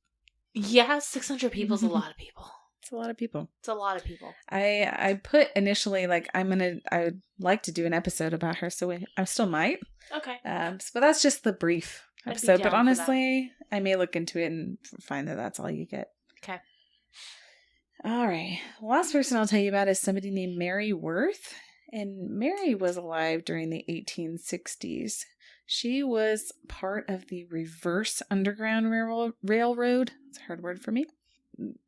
Speaker 3: Yeah, 600 people is a lot of people.
Speaker 2: It's a lot of people.
Speaker 3: It's a lot of people.
Speaker 2: I put initially, I would like to do an episode about her, so I still might.
Speaker 3: Okay.
Speaker 2: But that's just the brief episode. But honestly, I may look into it and find that that's all you get.
Speaker 3: Okay.
Speaker 2: All right. The last person I'll tell you about is somebody named Mary Worth. And Mary was alive during the 1860s. She was part of the Reverse Underground Railroad. It's a hard word for me.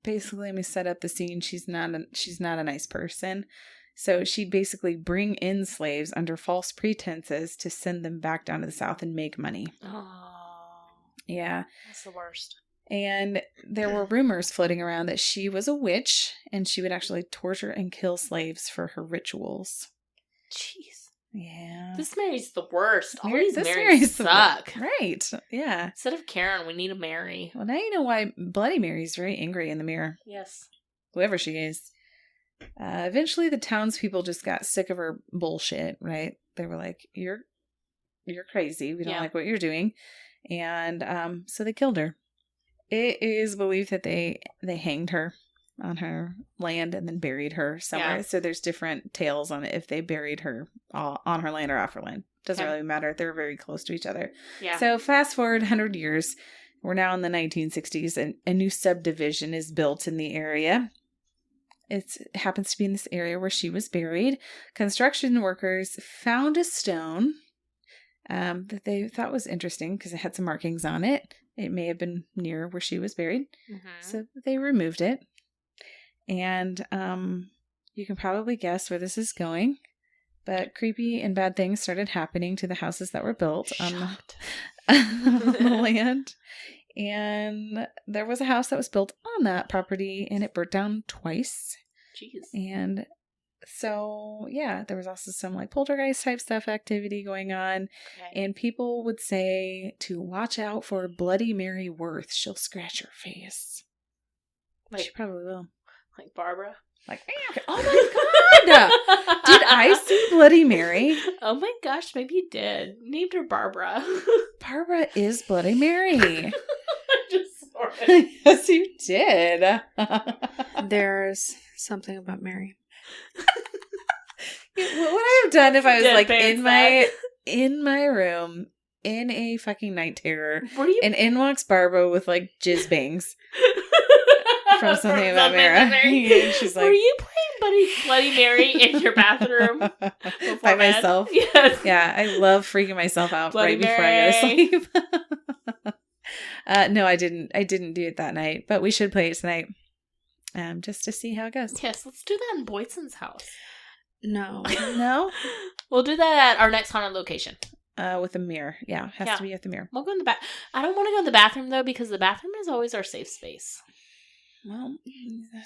Speaker 2: Basically, let me set up the scene. She's not a nice person. So she'd basically bring in slaves under false pretenses to send them back down to the South and make money.
Speaker 3: Oh.
Speaker 2: Yeah.
Speaker 3: That's the worst.
Speaker 2: And there were rumors floating around that she was a witch and she would actually torture and kill slaves for her rituals.
Speaker 3: Jeez.
Speaker 2: Yeah.
Speaker 3: This Mary's the worst. All these Marys suck.
Speaker 2: Right. Yeah.
Speaker 3: Instead of Karen, we need a Mary.
Speaker 2: Well, now you know why Bloody Mary's very angry in the mirror.
Speaker 3: Yes.
Speaker 2: Whoever she is. Eventually, the townspeople just got sick of her bullshit, right? They were like, you're crazy. We don't like what you're doing. And so they killed her. It is believed that they hanged her on her land and then buried her somewhere. Yeah. So there's different tales on it if they buried her on her land or off her land. Doesn't really matter. They're very close to each other. Yeah. So fast forward 100 years. We're now in the 1960s, and a new subdivision is built in the area. It happens to be in this area where she was buried. Construction workers found a stone that they thought was interesting because it had some markings on it. It may have been near where she was buried.
Speaker 3: Mm-hmm.
Speaker 2: So they removed it. And you can probably guess where this is going. But creepy and bad things started happening to the houses that were built on the land. And there was a house that was built on that property, and it burnt down twice.
Speaker 3: Jeez.
Speaker 2: And so, yeah, there was also some like poltergeist type stuff activity going on.
Speaker 3: Okay.
Speaker 2: And people would say to watch out for Bloody Mary Worth. She'll scratch your face.
Speaker 3: Like,
Speaker 2: She probably will.
Speaker 3: like Barbara.
Speaker 2: Like, oh my God! Did I see Bloody Mary?
Speaker 3: Oh my gosh, maybe you did. Named her Barbara.
Speaker 2: Barbara is Bloody Mary.
Speaker 3: Just sort of.
Speaker 2: Yes, you did.
Speaker 1: There's something about Mary.
Speaker 2: What would I have done if I was
Speaker 3: Dead
Speaker 2: like
Speaker 3: pants
Speaker 2: in my room in a fucking night terror,
Speaker 3: Were you
Speaker 2: and in walks Barbara with like jizz bangs from something about Mary? And she's like,
Speaker 3: were you playing Bloody Mary in your bathroom
Speaker 2: by
Speaker 3: before bed?
Speaker 2: myself?
Speaker 3: Yes.
Speaker 2: Yeah, I love freaking myself out
Speaker 3: Bloody
Speaker 2: right before I go to
Speaker 3: Mary.
Speaker 2: sleep. No, I didn't. I didn't do it that night, but we should play it tonight, just to see how it goes.
Speaker 3: Yes, let's do that in Boydston's house.
Speaker 1: No.
Speaker 2: No,
Speaker 3: We'll do that at our next haunted location.
Speaker 2: with a mirror. Yeah, has
Speaker 3: Yeah.
Speaker 2: to be with the mirror.
Speaker 3: We'll go in the bath. I don't want to go in the bathroom though because the bathroom is always our safe space.
Speaker 2: Well,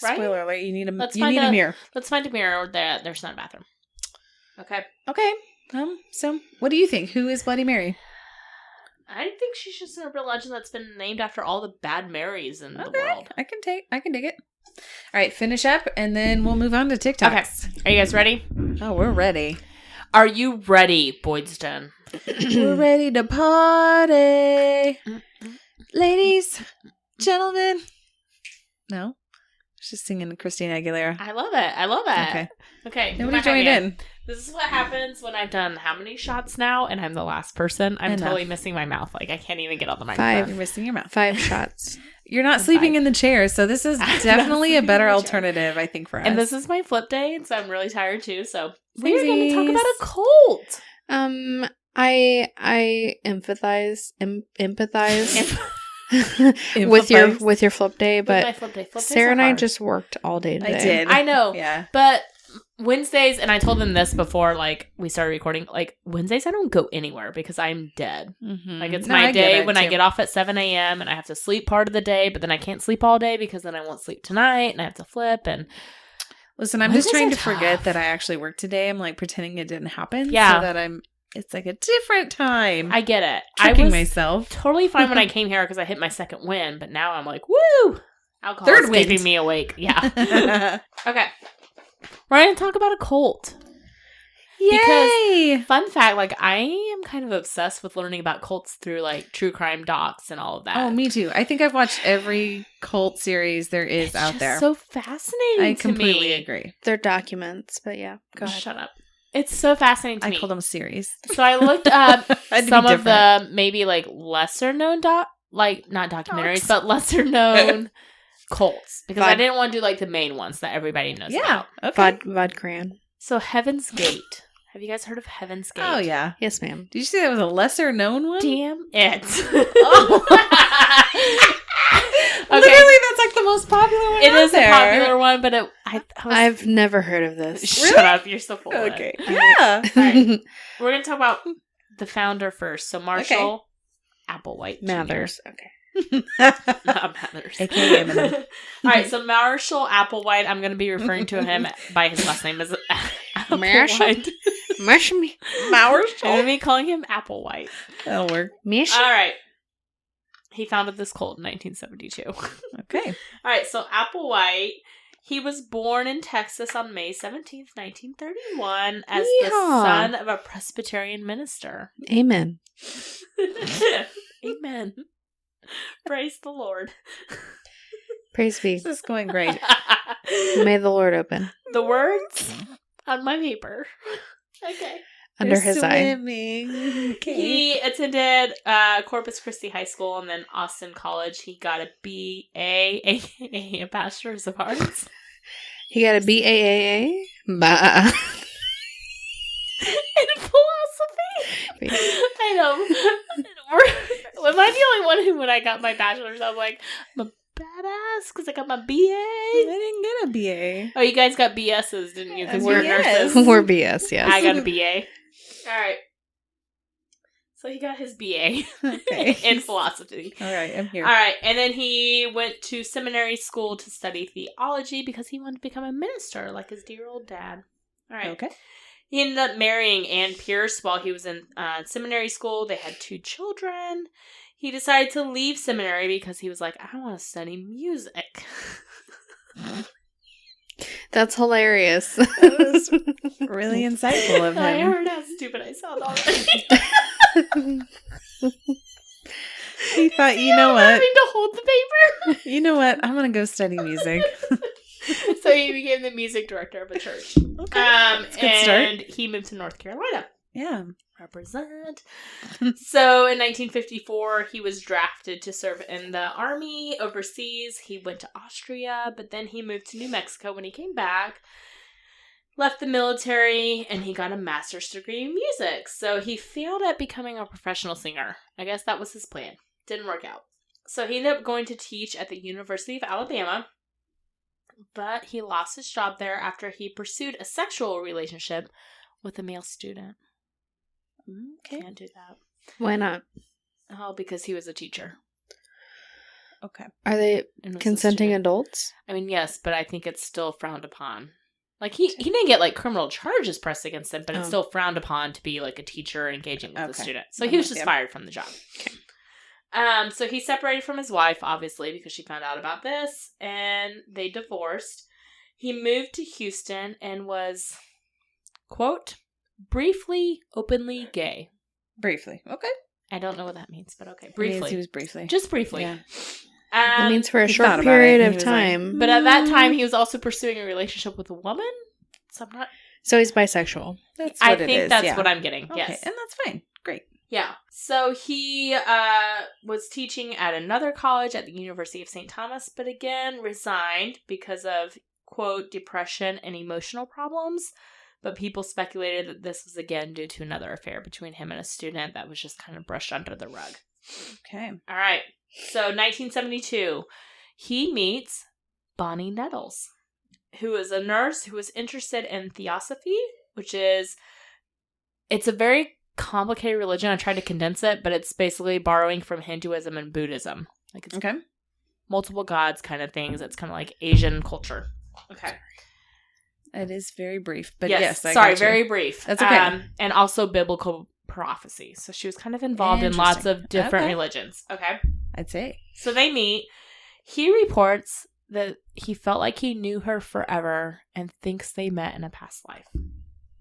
Speaker 3: Right?
Speaker 2: spoiler alert: you need a
Speaker 3: Let's
Speaker 2: you
Speaker 3: find
Speaker 2: need a
Speaker 3: a-
Speaker 2: mirror.
Speaker 3: Let's find a mirror there. There's not a bathroom. Okay.
Speaker 2: Okay. So what do you think? Who is Bloody Mary?
Speaker 3: I think she's just an urban legend that's been named after all the bad Marys in the world.
Speaker 2: I can dig it. All right, finish up, and then we'll move on to TikToks.
Speaker 3: Okay. Are you guys ready?
Speaker 2: Oh, we're ready.
Speaker 3: Are you ready, Boydston?
Speaker 2: We're ready to party, ladies, gentlemen. No, just singing Christina Aguilera.
Speaker 3: I love it. I love it.
Speaker 2: Okay.
Speaker 3: Okay.
Speaker 2: Nobody joined in.
Speaker 3: This is what happens when I've done how many shots now, and I'm the last person. I'm
Speaker 2: Enough.
Speaker 3: totally missing my mouth. Like, I can't even get on the
Speaker 1: Five.
Speaker 3: microphone.
Speaker 2: You're missing your mouth.
Speaker 1: 5 shots.
Speaker 2: You're not sleeping
Speaker 3: Five.
Speaker 2: in the chair, so this is
Speaker 3: I'm not
Speaker 2: definitely a
Speaker 3: sleeping
Speaker 2: better
Speaker 3: in the chair.
Speaker 2: alternative, I think, for us.
Speaker 3: And this is my flip day, and so I'm really tired too. So we're going to talk
Speaker 2: Twinsies.
Speaker 3: about a cult.
Speaker 1: I empathize
Speaker 2: Empathize.
Speaker 1: with your flip day,
Speaker 3: With my
Speaker 1: but
Speaker 3: flip day. Flip days
Speaker 1: Sarah
Speaker 3: are
Speaker 1: and I
Speaker 3: hard.
Speaker 1: just worked all day today.
Speaker 2: I did.
Speaker 3: I know.
Speaker 2: Yeah.
Speaker 3: But Wednesdays, and I told them this before, like, we started recording, like, Wednesdays I don't go anywhere because I'm dead.
Speaker 2: Mm-hmm.
Speaker 3: Like, it's my day when I get off at 7 a.m. and I have to sleep part of the day, but then I can't sleep all day because then I won't sleep tonight and I have to flip. And
Speaker 2: Listen, I'm just trying to
Speaker 3: Wednesdays are
Speaker 2: forget
Speaker 3: tough.
Speaker 2: that I actually worked today. I'm like pretending it didn't happen.
Speaker 3: Yeah.
Speaker 2: So that it's like a different time.
Speaker 3: I get it.
Speaker 2: tricking
Speaker 3: I was
Speaker 2: myself.
Speaker 3: totally fine when I came here because I hit my second win, but now I'm like, woo! Alcohol
Speaker 2: Third
Speaker 3: is
Speaker 2: wind.
Speaker 3: keeping me awake. Yeah. Okay. We're going to talk about a cult.
Speaker 2: Yay!
Speaker 3: Fun fact, like, I am kind of obsessed with learning about cults through, like, true crime docs and all of that.
Speaker 2: Oh, me too. I think I've watched every cult series there is
Speaker 3: It's
Speaker 2: out
Speaker 3: just
Speaker 2: there.
Speaker 3: so fascinating
Speaker 2: I
Speaker 3: to
Speaker 2: completely
Speaker 3: me.
Speaker 2: agree.
Speaker 1: They're documents, but yeah, go ahead.
Speaker 3: Shut up. It's so fascinating to
Speaker 2: I
Speaker 3: me.
Speaker 2: call them series.
Speaker 3: So I looked up
Speaker 2: Had to be
Speaker 3: some of
Speaker 2: different.
Speaker 3: the maybe, like, lesser known not documentaries, but lesser known cults. Because I
Speaker 1: Vod-
Speaker 3: didn't want to do, like, the main ones that everybody knows
Speaker 2: Yeah.
Speaker 3: about.
Speaker 2: Okay.
Speaker 1: Vodcran.
Speaker 3: So Heaven's Gate. Have you guys heard of Heaven's Gate?
Speaker 2: Oh, yeah.
Speaker 1: Yes, ma'am.
Speaker 2: Did you say that was a lesser known one?
Speaker 3: Damn it.
Speaker 2: Oh.
Speaker 3: Okay.
Speaker 2: Literally, that's like the most popular one
Speaker 3: It
Speaker 2: out
Speaker 3: is
Speaker 2: there.
Speaker 3: a popular one, but I was...
Speaker 1: I've never heard of this.
Speaker 3: Shut up. You're so full of it.
Speaker 2: Okay. Yeah.
Speaker 3: Alright. We're going to talk about the founder first. So Marshall Applewhite Jr.
Speaker 1: Mathers. Okay.
Speaker 3: Not Mathers.
Speaker 2: AKA Eminem.
Speaker 3: All right, so Marshall Applewhite, I'm going to be referring to him by his last name as
Speaker 1: Marshall?
Speaker 3: Applewhite.
Speaker 1: Mush me.
Speaker 3: I'm going to be calling him Applewhite.
Speaker 2: That'll work.
Speaker 1: Mish.
Speaker 3: All right. He founded this cult in 1972.
Speaker 2: Okay.
Speaker 3: All right, so Applewhite, he was born in Texas on May 17th, 1931, as the
Speaker 1: Yeehaw.
Speaker 3: son of a Presbyterian minister.
Speaker 1: Amen.
Speaker 3: Amen. Praise the Lord.
Speaker 1: Praise be.
Speaker 2: This is going great.
Speaker 1: May the Lord open.
Speaker 3: The words on my paper. Okay.
Speaker 1: under his eye.
Speaker 2: Swimming. Okay.
Speaker 3: He attended Corpus Christi High School and then Austin College. He got a BA, aka a Bachelor's of Arts.
Speaker 1: He got a BAAA? Bah.
Speaker 3: In philosophy. I know. Am I the only one who, when I got my bachelor's, I was like, I'm a badass because I got my BA?
Speaker 2: I didn't get a BA.
Speaker 3: Oh, you guys got BSs, didn't you? Because
Speaker 2: We're
Speaker 3: we're nurses.
Speaker 1: We're BS, yes.
Speaker 3: I got a BA. All right. So he got his BA
Speaker 2: Okay.
Speaker 3: in philosophy.
Speaker 2: All right, I'm here.
Speaker 3: All right. And then he went to seminary school to study theology because he wanted to become a minister like his dear old dad. All right.
Speaker 2: Okay.
Speaker 3: He ended up marrying Ann Pierce while he was in seminary school. They had 2 children. He decided to leave seminary because he was like, I want to study music.
Speaker 1: That's hilarious.
Speaker 2: That was really insightful of him.
Speaker 3: I heard how stupid I sound already.
Speaker 2: He thought, you know what?
Speaker 3: Having to hold the paper.
Speaker 2: You know what? I'm going to go study music.
Speaker 3: So he became the music director of a church.
Speaker 2: Okay. That's a good start.
Speaker 3: And he moved to North Carolina.
Speaker 2: Yeah.
Speaker 3: Represent. So in 1954, he was drafted to serve in the army overseas. He went to Austria, but then he moved to New Mexico when he came back, left the military, and he got a master's degree in music. So he failed at becoming a professional singer. I guess that was his plan. Didn't work out. So he ended up going to teach at the University of Alabama, but he lost his job there after he pursued a sexual relationship with a male student.
Speaker 2: Okay.
Speaker 3: Can't do that.
Speaker 1: Why not?
Speaker 3: Oh, because he was a teacher.
Speaker 2: Okay.
Speaker 1: Are they
Speaker 3: and was a
Speaker 1: consenting
Speaker 3: student.
Speaker 1: adults?
Speaker 3: I mean, yes, but I think it's still frowned upon. Like, he didn't get, like, criminal charges pressed against him, but it's still frowned upon to be, like, a teacher engaging with a student. So he was just fired from the job. Okay. So he separated from his wife, obviously, because she found out about this, and they divorced. He moved to Houston and was, quote, briefly, openly gay.
Speaker 2: Briefly. Okay.
Speaker 3: I don't know what that means, but okay.
Speaker 2: It means
Speaker 3: Briefly.
Speaker 2: he was briefly.
Speaker 3: Just briefly.
Speaker 2: Yeah.
Speaker 1: It means for a
Speaker 2: he
Speaker 1: short
Speaker 2: thought about
Speaker 1: period
Speaker 2: it, and
Speaker 1: of
Speaker 2: he was
Speaker 1: time.
Speaker 3: But at that time, he was also pursuing a relationship with a woman. So I'm not...
Speaker 1: So he's bisexual.
Speaker 2: That's
Speaker 3: I
Speaker 2: what it
Speaker 3: think
Speaker 2: is,
Speaker 3: that's
Speaker 2: yeah.
Speaker 3: what I'm getting.
Speaker 2: Okay,
Speaker 3: Yes.
Speaker 2: and that's fine. Great.
Speaker 3: Yeah. So he was teaching at another college at the University of St. Thomas, but again resigned because of, quote, depression and emotional problems. But people speculated that this was again due to another affair between him and a student that was just kind of brushed under the rug.
Speaker 2: Okay.
Speaker 3: All right. So 1972, he meets Bonnie Nettles, who is a nurse who was interested in theosophy, which is, it's a very complicated religion. I tried to condense it, but it's basically borrowing from Hinduism and Buddhism. Like, it's
Speaker 2: Okay.
Speaker 3: multiple gods kind of things. It's kind of like Asian culture. Okay.
Speaker 2: It is very brief, but yes, I
Speaker 3: sorry,
Speaker 2: got you.
Speaker 3: very brief.
Speaker 2: That's okay.
Speaker 3: And also biblical prophecy. So she was kind of involved in lots of different religions. Okay.
Speaker 2: I'd say.
Speaker 3: So they meet. He reports that he felt like he knew her forever and thinks they met in a past life.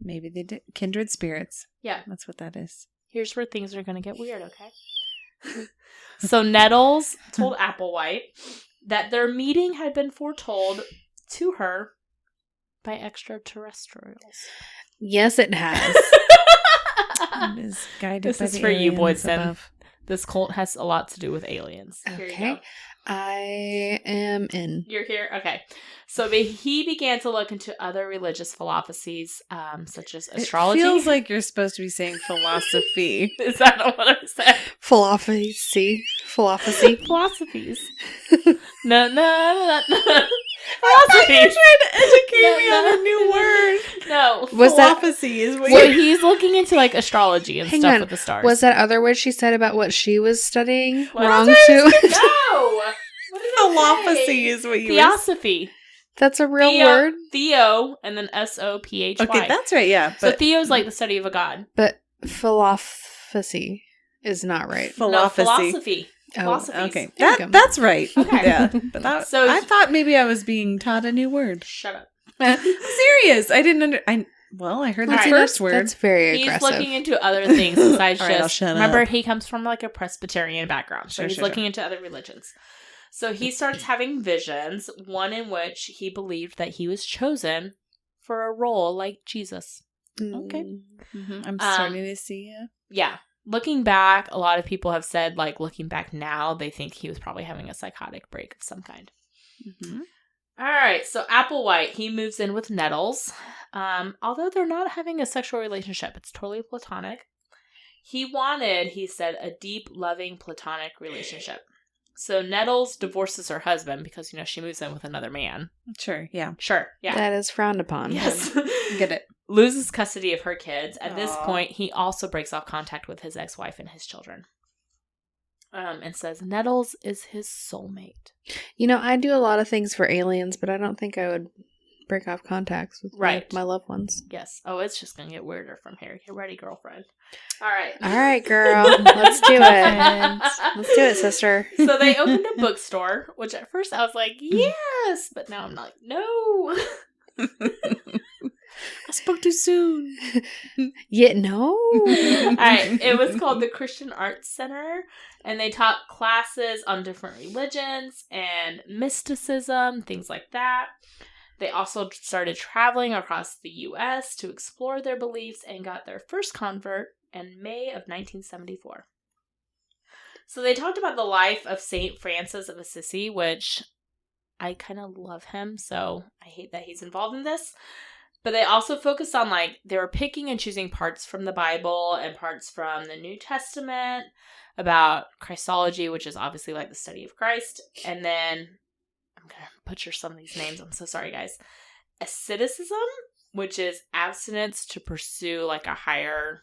Speaker 2: Maybe they did. Kindred spirits.
Speaker 3: Yeah.
Speaker 2: That's what that is.
Speaker 3: Here's where things are going to get weird, okay? So Nettles told Applewhite that their meeting had been foretold to her by extraterrestrials.
Speaker 1: Yes, it has.
Speaker 2: It is guided
Speaker 3: This
Speaker 2: by
Speaker 3: is
Speaker 2: the
Speaker 3: for you,
Speaker 2: aliens
Speaker 3: Boydston.
Speaker 2: above.
Speaker 3: This cult has a lot to do with aliens. Here you
Speaker 1: Okay.
Speaker 3: go.
Speaker 1: I am in.
Speaker 3: You're here? Okay. So he began to look into other religious philosophies, such as astrology.
Speaker 2: It feels like you're supposed to be saying philosophy.
Speaker 3: Is that not what I said?
Speaker 1: Philosophy.
Speaker 3: Philosophies. No. Philosophy.
Speaker 2: You're trying to educate me on a new word.
Speaker 3: No.
Speaker 1: Was that
Speaker 2: Philosophy is what
Speaker 3: Well,
Speaker 2: you're...
Speaker 3: he's looking into like astrology and
Speaker 1: Hang
Speaker 3: stuff
Speaker 1: on.
Speaker 3: with the stars.
Speaker 1: Was that other word she said about what she was studying
Speaker 3: What?
Speaker 1: wrong
Speaker 3: That's
Speaker 1: too?
Speaker 3: No. What did I say?
Speaker 2: Philosophy is what you were...
Speaker 3: Theosophy.
Speaker 1: That's a real word.
Speaker 3: Theo, and then Sophy.
Speaker 2: Okay, that's right, yeah.
Speaker 3: So
Speaker 2: But
Speaker 3: Theo's like the study of a god.
Speaker 1: But philosophy is not right.
Speaker 3: No, philosophy.
Speaker 1: Oh,
Speaker 3: Philosophies.
Speaker 2: Okay,
Speaker 1: There you go.
Speaker 2: that's right.
Speaker 3: Okay.
Speaker 2: Yeah, but that,
Speaker 3: So-
Speaker 2: I thought maybe I was being taught a new word.
Speaker 3: Shut up.
Speaker 2: I'm serious. I didn't I heard the
Speaker 3: Alright.
Speaker 2: first word.
Speaker 1: That's very
Speaker 3: He's
Speaker 1: aggressive.
Speaker 3: looking into other things besides
Speaker 2: All right, I'll
Speaker 3: just.
Speaker 2: shut
Speaker 3: Remember,
Speaker 2: up.
Speaker 3: he comes from like a Presbyterian background, so
Speaker 2: Sure,
Speaker 3: he's
Speaker 2: sure,
Speaker 3: looking into other religions. So he starts having visions, one in which he believed that he was chosen for a role like Jesus.
Speaker 2: Okay. Mm-hmm. I'm starting to see you.
Speaker 3: Yeah. Looking back, a lot of people have said, like, looking back now, they think he was probably having a psychotic break of some kind.
Speaker 2: Mm-hmm.
Speaker 3: All right, so Applewhite, he moves in with Nettles. Although they're not having a sexual relationship, it's totally platonic. He wanted, he said, a deep, loving, platonic relationship. So Nettles divorces her husband because, you know, she moves in with another man.
Speaker 2: Sure, yeah.
Speaker 3: Sure, yeah.
Speaker 1: That is frowned upon.
Speaker 3: Yes.
Speaker 2: Get it.
Speaker 3: Loses custody of her kids. At this
Speaker 2: Aw.
Speaker 3: point, he also breaks off contact with his ex-wife and his children. And says Nettles is his soulmate.
Speaker 1: You know, I do a lot of things for aliens, but I don't think I would break off contacts with my loved ones.
Speaker 3: Yes. Oh, it's just going to get weirder from here. Get ready, girlfriend. All right.
Speaker 1: All right, girl. Let's do it. Let's do it, sister.
Speaker 3: So they opened a bookstore, which at first I was like, yes. But now I'm like, no.
Speaker 2: I spoke too soon.
Speaker 1: Yeah, no.
Speaker 3: All right. It was called the Christian Arts Center. And they taught classes on different religions and mysticism, things like that. They also started traveling across the U.S. to explore their beliefs and got their first convert in May of 1974. So they talked about the life of St. Francis of Assisi, which I kind of love him, so I hate that he's involved in this. But they also focused on, like, they were picking and choosing parts from the Bible and parts from the New Testament about Christology, which is obviously like the study of Christ. And then, I'm going to butcher some of these names. I'm so sorry, guys. Asceticism, which is abstinence to pursue like a higher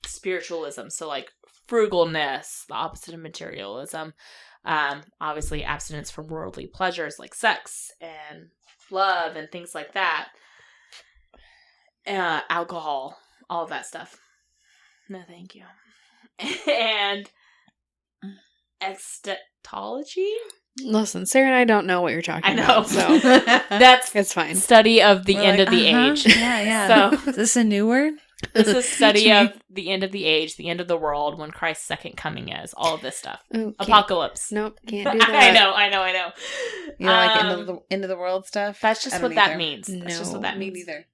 Speaker 3: spiritualism. So like frugalness, the opposite of materialism. Obviously abstinence from worldly pleasures like sex and love and things like that. Alcohol, all of that stuff. No, thank you. And ecstatology.
Speaker 1: Listen, Sarah and I don't know what you're talking about.
Speaker 3: So
Speaker 1: that's it's fine.
Speaker 3: Study of the end of the age.
Speaker 2: Yeah.
Speaker 3: So
Speaker 2: is this a new word?
Speaker 3: This is study of the end of the age, the end of the world, when Christ's second coming is, all of this stuff.
Speaker 1: Ooh,
Speaker 3: Apocalypse.
Speaker 1: Nope, can't do that.
Speaker 3: I know.
Speaker 2: You know, like end of the world stuff.
Speaker 3: That's just what that means.
Speaker 1: No,
Speaker 3: that's just what that
Speaker 2: me
Speaker 3: means.
Speaker 2: neither.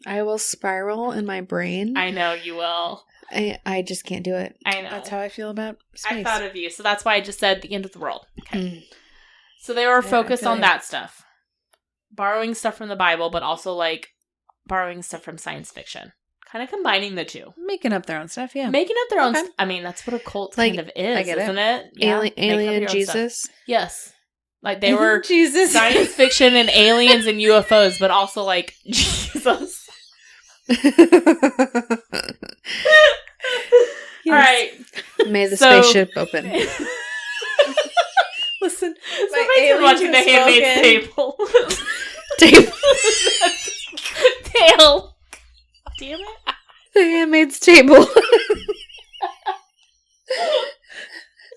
Speaker 1: I will spiral in my brain.
Speaker 3: I know you will.
Speaker 1: I just can't do it.
Speaker 3: I know.
Speaker 2: That's how I feel about space.
Speaker 3: I thought of you, so that's why I just said the end of the world. Okay. So they were focused on that stuff. Borrowing stuff from the Bible, but also like borrowing stuff from science fiction. Kind of combining the two.
Speaker 2: Making up their own stuff, yeah.
Speaker 3: Making up their own stuff. I mean, that's what a cult kind of is, isn't it?
Speaker 1: Yeah. Alien Jesus?
Speaker 3: Stuff. Yes. Like they were
Speaker 2: Jesus.
Speaker 3: Science fiction and aliens and UFOs, but also like Jesus. All right.
Speaker 1: May the spaceship open.
Speaker 2: Listen,
Speaker 3: somebody's been watching The Handmaid's Table. Tale. Damn it.
Speaker 1: The Handmaid's Table.
Speaker 3: It's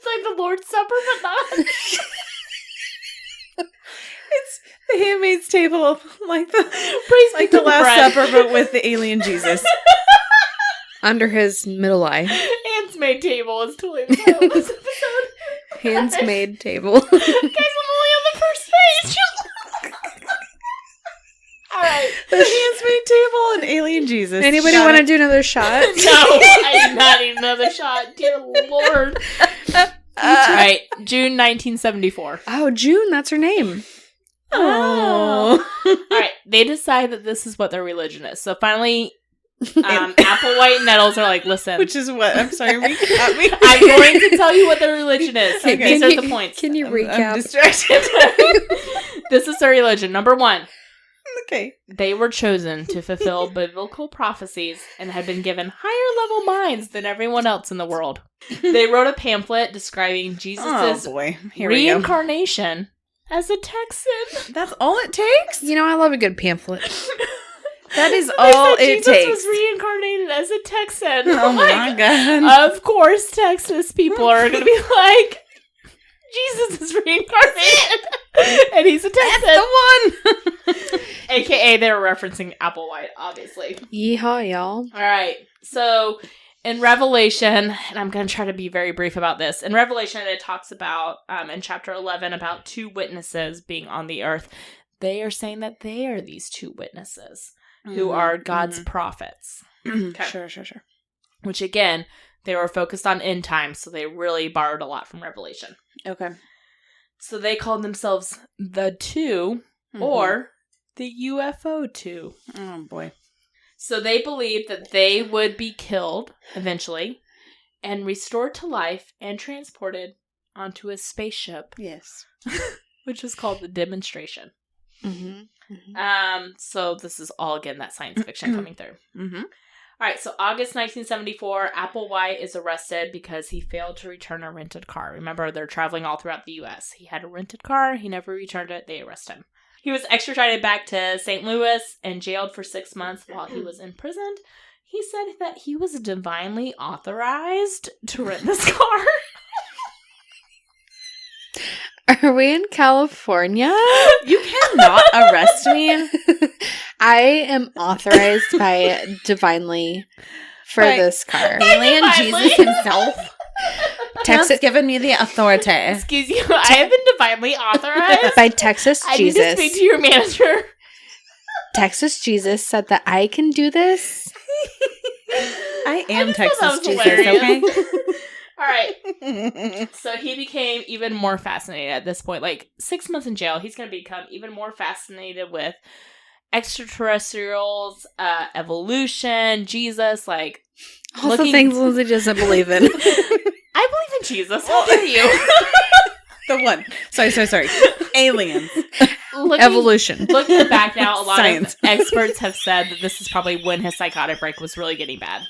Speaker 3: like the Lord's Supper, but not.
Speaker 2: It's The Handmaid's Table, like the
Speaker 3: the
Speaker 2: Last Supper, but with the alien Jesus.
Speaker 1: Under his middle eye.
Speaker 3: Handmaid's Table is totally the title of this episode.
Speaker 1: Handmaid's Table.
Speaker 3: Guys, I'm only on the first page. All right.
Speaker 2: The Handmaid's Table and alien Jesus.
Speaker 1: Anybody want to do another shot?
Speaker 3: No, I do not need another shot. Dear Lord. All right, June 1974.
Speaker 1: Oh, June, that's her name.
Speaker 2: Oh.
Speaker 3: All right, they decide that this is what their religion is. So finally, Applewhite and Nettles are like, listen.
Speaker 2: Which is what? I'm sorry, recap me.
Speaker 3: I'm going to tell you what their religion is.
Speaker 2: Okay.
Speaker 3: These are the points.
Speaker 1: Can you recap?
Speaker 2: I'm distracted.
Speaker 3: This is their religion. Number one.
Speaker 2: Okay.
Speaker 3: They were chosen to fulfill biblical prophecies and had been given higher level minds than everyone else in the world. They wrote a pamphlet describing Jesus' reincarnation as a Texan.
Speaker 2: That's all it takes?
Speaker 1: You know, I love a good pamphlet.
Speaker 2: That is all it takes.
Speaker 3: Jesus was reincarnated as a Texan.
Speaker 2: Oh my God.
Speaker 3: Of course, Texas people are going to be like, Jesus is reincarnated. And he's a Texan.
Speaker 2: That's the one.
Speaker 3: AKA, they were referencing Applewhite, obviously.
Speaker 1: Yeehaw, y'all.
Speaker 3: All right. So, in Revelation, and I'm going to try to be very brief about this. In Revelation, it talks about, in chapter 11, about 2 witnesses being on the earth. They are saying that they are these 2 witnesses. who are God's prophets.
Speaker 2: Okay. Sure.
Speaker 3: Which, again, they were focused on end times, so they really borrowed a lot from Revelation.
Speaker 2: Okay.
Speaker 3: So they called themselves the Two, or the UFO Two.
Speaker 2: Oh, boy.
Speaker 3: So they believed that they would be killed, eventually, and restored to life and transported onto a spaceship.
Speaker 2: Yes.
Speaker 3: Which is called the Demonstration. So this is all, again, that science fiction coming through. All right, so August 1974, Applewhite is arrested because he failed to return a rented car. Remember, they're traveling all throughout the U.S. He had a rented car. He never returned it. They arrest him. He was extradited back to St. Louis and jailed for 6 months while he was imprisoned. He said that he was divinely authorized to rent this car.
Speaker 1: Are we in California?
Speaker 2: You cannot arrest me.
Speaker 1: I am authorized by divinely for this car.
Speaker 2: Alien Jesus himself has given me the authority.
Speaker 3: Excuse you, I have been divinely authorized
Speaker 1: by Texas Jesus.
Speaker 3: I need to speak to your manager.
Speaker 1: Texas Jesus said that I can do this.
Speaker 2: I am Texas Jesus,
Speaker 3: hilarious.
Speaker 2: okay?
Speaker 3: All right. So he became even more fascinated at this point. Like 6 months in jail, he's going to become even more fascinated with extraterrestrials, evolution, Jesus, like
Speaker 1: all the things Lindsay doesn't believe in.
Speaker 3: I believe in Jesus. How dare you?
Speaker 2: The one. Sorry. Aliens.
Speaker 1: Evolution.
Speaker 3: Looking back now, a lot
Speaker 2: Science.
Speaker 3: of experts have said that this is probably when his psychotic break was really getting bad.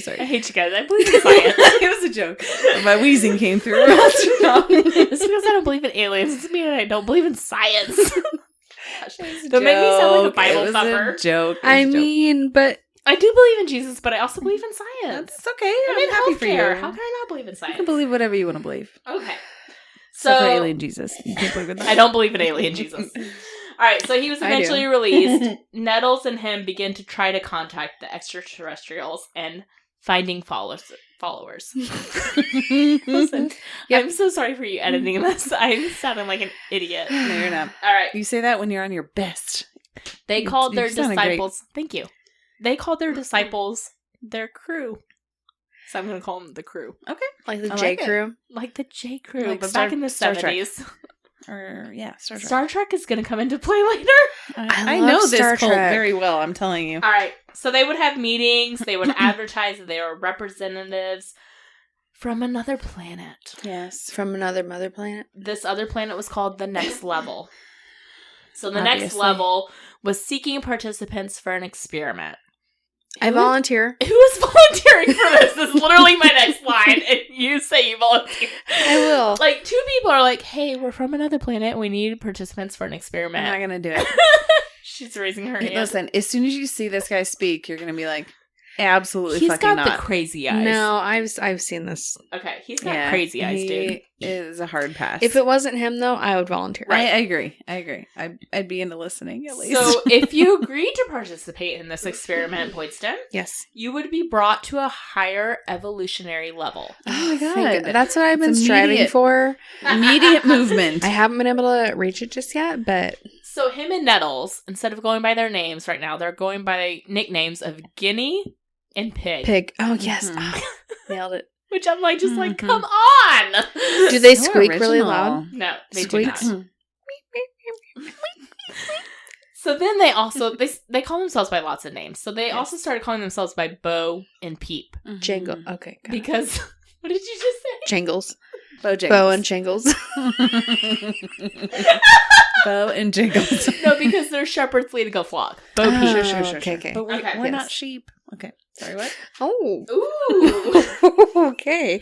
Speaker 2: Sorry.
Speaker 3: I hate you guys. I believe in science.
Speaker 2: It was a joke. My wheezing came through.
Speaker 3: It's because I don't believe in aliens. It doesn't mean I don't believe in science. Don't make me sound like a Bible thumper.
Speaker 2: Joke.
Speaker 1: I mean, but
Speaker 3: I do believe in Jesus, but I also believe in science.
Speaker 2: It's okay.
Speaker 3: I'm
Speaker 2: happy for you.
Speaker 3: How can I not believe in science?
Speaker 2: You can believe whatever you want to believe.
Speaker 3: Okay.
Speaker 2: So for alien Jesus, you can't believe in that.
Speaker 3: I don't believe in alien Jesus. All right, so he was eventually released. Nettles and him begin to try to contact the extraterrestrials and finding followers. Listen, I'm so sorry for you editing this. I'm sounding like an idiot.
Speaker 2: No, you're not.
Speaker 3: All right.
Speaker 2: You say that when you're on your best.
Speaker 3: They called their disciples. Thank you. They called their disciples their crew. So I'm going to call them the crew.
Speaker 2: Okay.
Speaker 1: Like the J Crew?
Speaker 3: Like the J Crew,
Speaker 2: Like
Speaker 3: but back in the 70s.
Speaker 2: Or, yeah, Star Trek.
Speaker 3: Star Trek is going to come into play later.
Speaker 2: I know this
Speaker 1: Star
Speaker 2: cult
Speaker 1: Trek
Speaker 2: very well, I'm telling you.
Speaker 3: All right. So they would have meetings. They would advertise that they were representatives from another planet.
Speaker 2: Yes.
Speaker 1: From another mother planet?
Speaker 3: This other planet was called the Next Level. So the
Speaker 2: Obviously.
Speaker 3: Next Level was seeking participants for an experiment.
Speaker 1: I volunteer.
Speaker 3: Who is volunteering for this? This is literally my next line, and you say you volunteer.
Speaker 1: I will.
Speaker 3: Like, 2 people are like, hey, we're from another planet, and we need participants for an experiment.
Speaker 2: I'm not going to do it.
Speaker 3: She's raising her hand.
Speaker 2: Listen, as soon as you see this guy speak, you're going to be like, absolutely
Speaker 3: He's
Speaker 2: fucking
Speaker 3: got
Speaker 2: not.
Speaker 3: the crazy eyes.
Speaker 1: No, I've seen this.
Speaker 3: Okay, he's got crazy eyes, dude.
Speaker 2: He is a hard pass.
Speaker 1: If it wasn't him, though, I would volunteer.
Speaker 2: I agree. I'd be into listening, at least.
Speaker 3: So, if you agreed to participate in this experiment, Boydston,
Speaker 1: Yes.
Speaker 3: you would be brought to a higher evolutionary level.
Speaker 2: Oh my
Speaker 1: Thank
Speaker 2: God.
Speaker 1: That's what I've been
Speaker 2: It's
Speaker 1: striving
Speaker 2: immediate.
Speaker 1: for.
Speaker 2: Immediate movement.
Speaker 1: I haven't been able to reach it just yet, but
Speaker 3: So, him and Nettles, instead of going by their names right now, they're going by nicknames of Guinea and Pig.
Speaker 1: Oh, yes.
Speaker 2: Mhm.
Speaker 1: Nailed it.
Speaker 3: Which I'm like, just like,
Speaker 2: Mhm.
Speaker 3: come on!
Speaker 1: Do they
Speaker 2: So
Speaker 1: squeak really
Speaker 2: original.
Speaker 1: loud?
Speaker 3: No, they
Speaker 1: Squeaks?
Speaker 3: do not. So then they also, they call themselves by lots of names. So they also started calling themselves by Bo and Peep.
Speaker 1: Jangle. Okay. got it.
Speaker 3: Because, what did you just say?
Speaker 1: Jingles.
Speaker 2: Bojangles.
Speaker 1: Bow and Jingles.
Speaker 2: Bow and Jingles.
Speaker 3: No, because they're shepherds leading a flock. Bo Peep.
Speaker 2: Sure.
Speaker 1: Okay.
Speaker 2: But we're
Speaker 3: Okay.
Speaker 2: not
Speaker 1: Yes.
Speaker 2: sheep. Okay. Sorry, what?
Speaker 1: Oh.
Speaker 3: Ooh.
Speaker 1: Okay.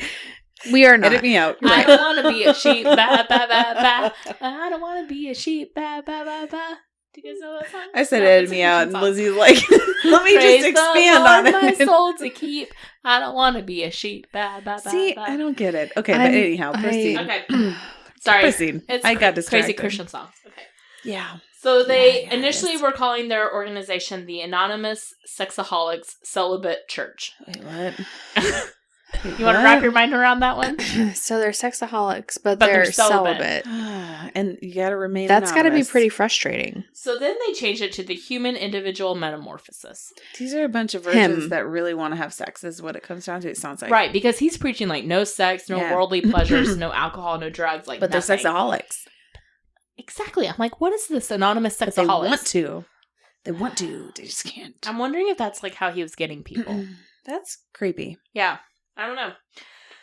Speaker 1: We are not.
Speaker 2: Edit me out. You're
Speaker 3: I
Speaker 2: right.
Speaker 3: don't want to be a sheep. Ba, ba, ba, ba. I don't want to be a sheep. Ba, ba, ba, ba. Do you guys know that song?
Speaker 2: I said
Speaker 3: No,
Speaker 2: edit
Speaker 3: it's a
Speaker 2: me out,
Speaker 3: Christian
Speaker 2: and
Speaker 3: song.
Speaker 2: Lizzie's like, let me
Speaker 3: Praise
Speaker 2: just expand
Speaker 3: the
Speaker 2: on
Speaker 3: Lord,
Speaker 2: it.
Speaker 3: my soul to keep. I don't want to be a sheep. Ba, ba, ba,
Speaker 2: See,
Speaker 3: ba.
Speaker 2: I don't get it. Okay, but
Speaker 1: I'm-
Speaker 2: anyhow, proceed.
Speaker 3: Okay. Sorry.
Speaker 2: Proceed.
Speaker 3: It's
Speaker 2: I got
Speaker 3: crazy
Speaker 2: distracted.
Speaker 3: Christian songs. Okay.
Speaker 2: Yeah.
Speaker 3: So they
Speaker 2: Yeah,
Speaker 3: initially
Speaker 2: yes.
Speaker 3: were calling their organization the Anonymous Sexaholics Celibate Church.
Speaker 2: Wait, what?
Speaker 3: You want to wrap your mind around that one?
Speaker 1: So they're sexaholics, but they're celibate.
Speaker 2: And you got to remain
Speaker 1: That's got to be
Speaker 2: anonymous.
Speaker 1: pretty frustrating.
Speaker 3: So then they changed it to the human individual metamorphosis.
Speaker 2: These are a bunch of virgins that really want to have sex is what it comes down to, it sounds like.
Speaker 3: Right, because he's preaching like no sex, no worldly pleasures, no alcohol, no drugs, like
Speaker 2: but
Speaker 3: nothing.
Speaker 2: they're sexaholics.
Speaker 3: Exactly. I'm like, what is this anonymous sexaholic?
Speaker 2: But they want to. They just can't.
Speaker 3: I'm wondering if that's like how he was getting people.
Speaker 2: That's creepy.
Speaker 3: Yeah. I don't know.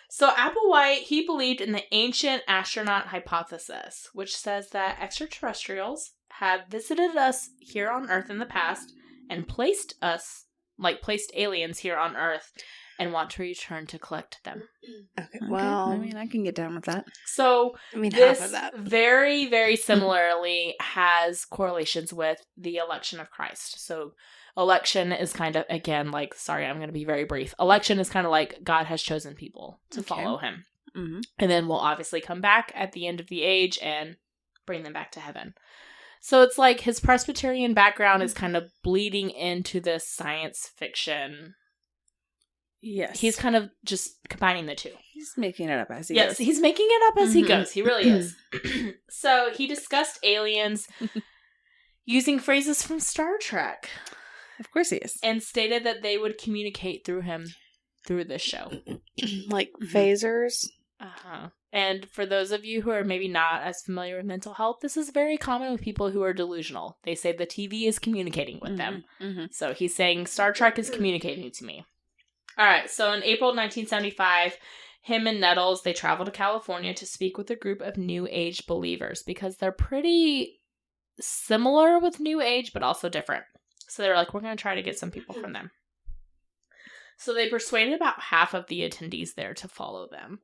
Speaker 3: So Applewhite, he believed in the ancient astronaut hypothesis, which says that extraterrestrials have visited us here on Earth in the past and placed aliens here on Earth and want to return to collect them.
Speaker 1: Okay, well,
Speaker 2: I mean, I can get down with that.
Speaker 3: So
Speaker 1: half
Speaker 3: this
Speaker 1: of that.
Speaker 3: very, very similarly has correlations with the election of Christ. So election is kind of, again, like, sorry, I'm going to be very brief. Election is kind of like God has chosen people to follow him. Mm-hmm. And then we'll obviously come back at the end of the age and bring them back to heaven. So it's like his Presbyterian background is kind of bleeding into this science fiction.
Speaker 2: Yes.
Speaker 3: He's kind of just combining the two.
Speaker 2: He's making it up as he goes.
Speaker 3: Yes, he's making it up as he goes. He really is. So he discussed aliens using phrases from Star Trek.
Speaker 2: Of course he is.
Speaker 3: And stated that they would communicate through him through this show.
Speaker 1: Like phasers?
Speaker 3: Uh-huh. And for those of you who are maybe not as familiar with mental health, this is very common with people who are delusional. They say the TV is communicating with them. Mm-hmm. So he's saying Star Trek is communicating to me. All right, so in April 1975, him and Nettles, they traveled to California to speak with a group of New Age believers because they're pretty similar with New Age, but also different. So they were like, we're going to try to get some people from them. So they persuaded about half of the attendees there to follow them.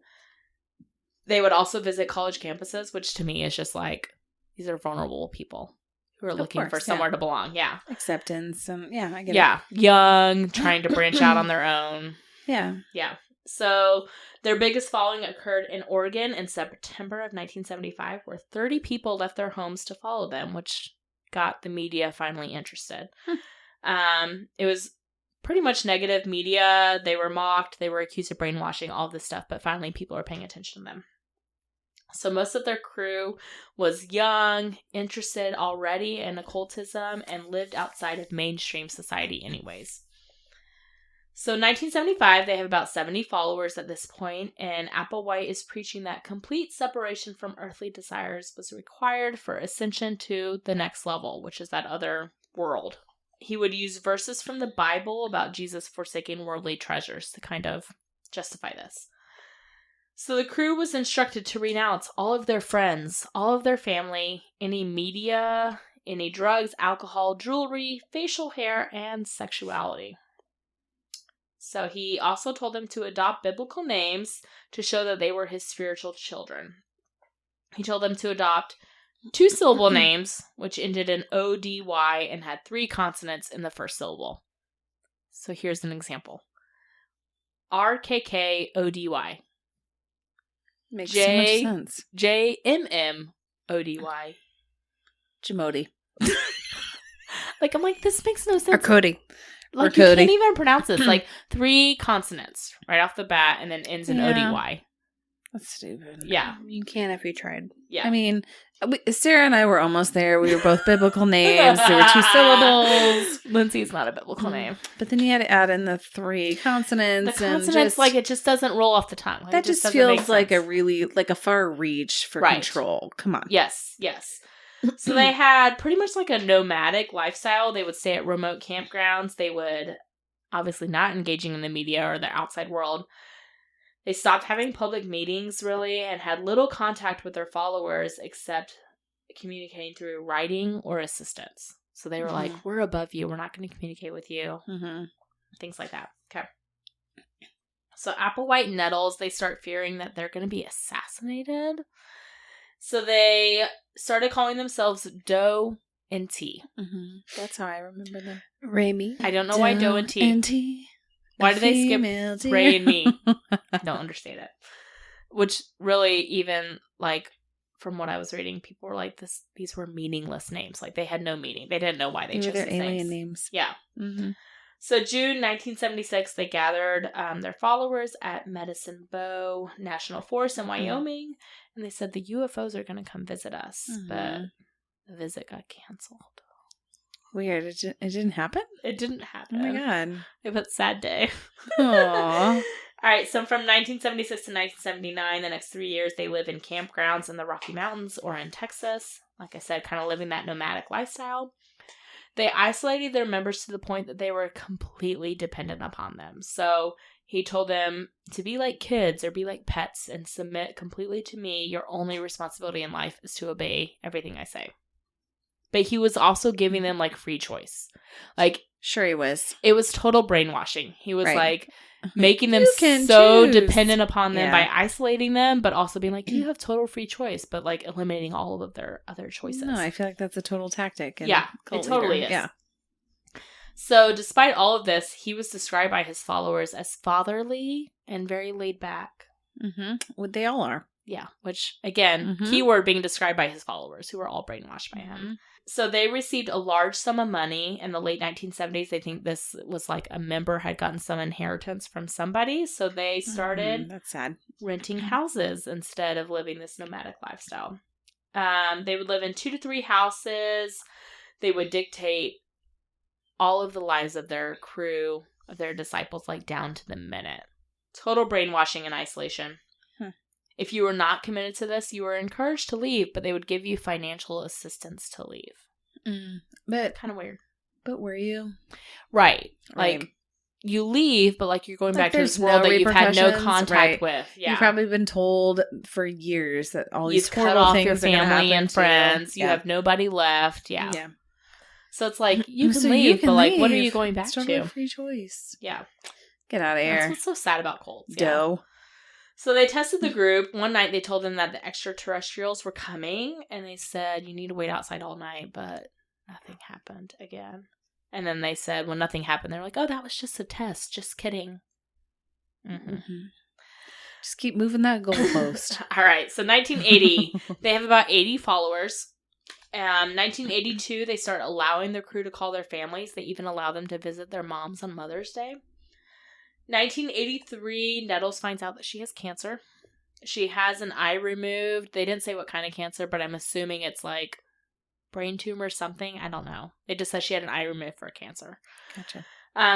Speaker 3: They would also visit college campuses, which to me is just like, these are vulnerable people who are looking for somewhere to belong. Yeah.
Speaker 2: Acceptance. Yeah, I get it.
Speaker 3: Yeah. Young, trying to branch out on their own.
Speaker 2: Yeah.
Speaker 3: Yeah. So their biggest following occurred in Oregon in September of 1975, where 30 people left their homes to follow them, which got the media finally interested. It was pretty much negative media. They were mocked. They were accused of brainwashing, all of this stuff. But finally, people are paying attention to them. So most of their crew was young, interested already in occultism, and lived outside of mainstream society anyways. So 1975, they have about 70 followers at this point, and Applewhite is preaching that complete separation from earthly desires was required for ascension to the next level, which is that other world. He would use verses from the Bible about Jesus forsaking worldly treasures to kind of justify this. So the crew was instructed to renounce all of their friends, all of their family, any media, any drugs, alcohol, jewelry, facial hair, and sexuality. So he also told them to adopt biblical names to show that they were his spiritual children. He told them to adopt 2-syllable names, which ended in O-D-Y and had 3 consonants in the first syllable. So here's an example. R-K-K-O-D-Y.
Speaker 2: Makes so much sense.
Speaker 3: J-M-M-O-D-Y.
Speaker 2: Jamodi.
Speaker 3: Like, I'm like, this makes no sense.
Speaker 1: Or Cody.
Speaker 3: Like, you can't even pronounce this. Like, 3 consonants right off the bat and then ends in O-D-Y.
Speaker 2: That's stupid.
Speaker 3: Yeah.
Speaker 1: You can if you tried.
Speaker 3: Yeah.
Speaker 2: I mean, Sarah and I were almost there. We were both biblical names. There were 2 syllables.
Speaker 3: Lindsay's not a biblical name.
Speaker 2: But then you had to add in the 3 consonants.
Speaker 3: The consonants, like, it just doesn't roll off the tongue. Like,
Speaker 2: that just feels like a really, like a far reach for control. Come on.
Speaker 3: Yes, yes. So they had pretty much like a nomadic lifestyle. They would stay at remote campgrounds. They would obviously not engaging in the media or the outside world. They stopped having public meetings, really, and had little contact with their followers except communicating through writing or assistance. So they were like, we're above you. We're not going to communicate with you. Things like that. Okay. So Applewhite and Nettles, they start fearing that they're going to be assassinated. So they started calling themselves Doe and T.
Speaker 2: That's how I remember them.
Speaker 1: Rami.
Speaker 3: I don't know why Doe and T.
Speaker 2: And T.
Speaker 3: Why do they skip Ray and me? I don't understand it. Which really, even like from what I was reading, people were like, "These were meaningless names. Like they had no meaning. They didn't know why they chose
Speaker 2: their
Speaker 3: these
Speaker 2: alien names."
Speaker 3: Yeah. So June 1976, they gathered their followers at Medicine Bow National Forest in Wyoming, and they said the UFOs are going to come visit us, but the visit got canceled.
Speaker 2: Weird. It didn't happen?
Speaker 3: It didn't happen.
Speaker 2: Oh my god.
Speaker 3: It was a sad day.
Speaker 2: Aww.
Speaker 3: All right, so from 1976 to 1979, the next 3 years, they live in campgrounds in the Rocky Mountains or in Texas. Like I said, kind of living that nomadic lifestyle. They isolated their members to the point that they were completely dependent upon them. So he told them to be like kids or be like pets and submit completely to me. Your only responsibility in life is to obey everything I say. But he was also giving them like free choice. Like,
Speaker 2: sure he was.
Speaker 3: It was total brainwashing. He was
Speaker 2: right.
Speaker 3: like making them so dependent upon them by isolating them, but also being like, you have total free choice, but like eliminating all of their other choices.
Speaker 2: No, I feel like that's a total tactic.
Speaker 3: Yeah, it totally is.
Speaker 2: Yeah.
Speaker 3: So despite all of this, he was described by his followers as fatherly and very laid back.
Speaker 2: Well, they all are.
Speaker 3: Yeah, which, again, keyword being described by his followers, who were all brainwashed by him. So they received a large sum of money in the late 1970s. They think this was like a member had gotten some inheritance from somebody. So they started
Speaker 2: that's sad.
Speaker 3: renting houses instead of living this nomadic lifestyle. They would live in 2 to 3 houses. They would dictate all of the lives of their crew, of their disciples, like down to the minute. Total brainwashing and isolation. If you were not committed to this, you were encouraged to leave, but they would give you financial assistance to leave.
Speaker 2: But
Speaker 3: kind of weird.
Speaker 2: But were you?
Speaker 3: Right. Like, you leave, but like you're going back to this world that you've had no contact with. Yeah.
Speaker 2: You've probably been told for years that all these
Speaker 3: cut off your
Speaker 2: family
Speaker 3: and friends. You have nobody left. Yeah. So it's like, you can
Speaker 2: so
Speaker 3: leave, but like, what are you going back
Speaker 2: to? Free choice.
Speaker 3: Yeah.
Speaker 2: Get out of here.
Speaker 3: That's what's so sad about cults.
Speaker 2: Doe.
Speaker 3: So they tested the group. One night they told them that the extraterrestrials were coming, and they said, you need to wait outside all night, but nothing happened again. And then they said, when nothing happened, they were like, oh, that was just a test. Just kidding.
Speaker 2: Just keep moving that goalpost.
Speaker 3: All right. So 1980, they have about 80 followers. 1982, they start allowing their crew to call their families. They even allow them to visit their moms on Mother's Day. 1983, Nettles finds out that she has cancer. She has an eye removed. They didn't say what kind of cancer, but I'm assuming it's like brain tumor or something. I don't know. It just says she had an eye removed for cancer.
Speaker 2: Gotcha.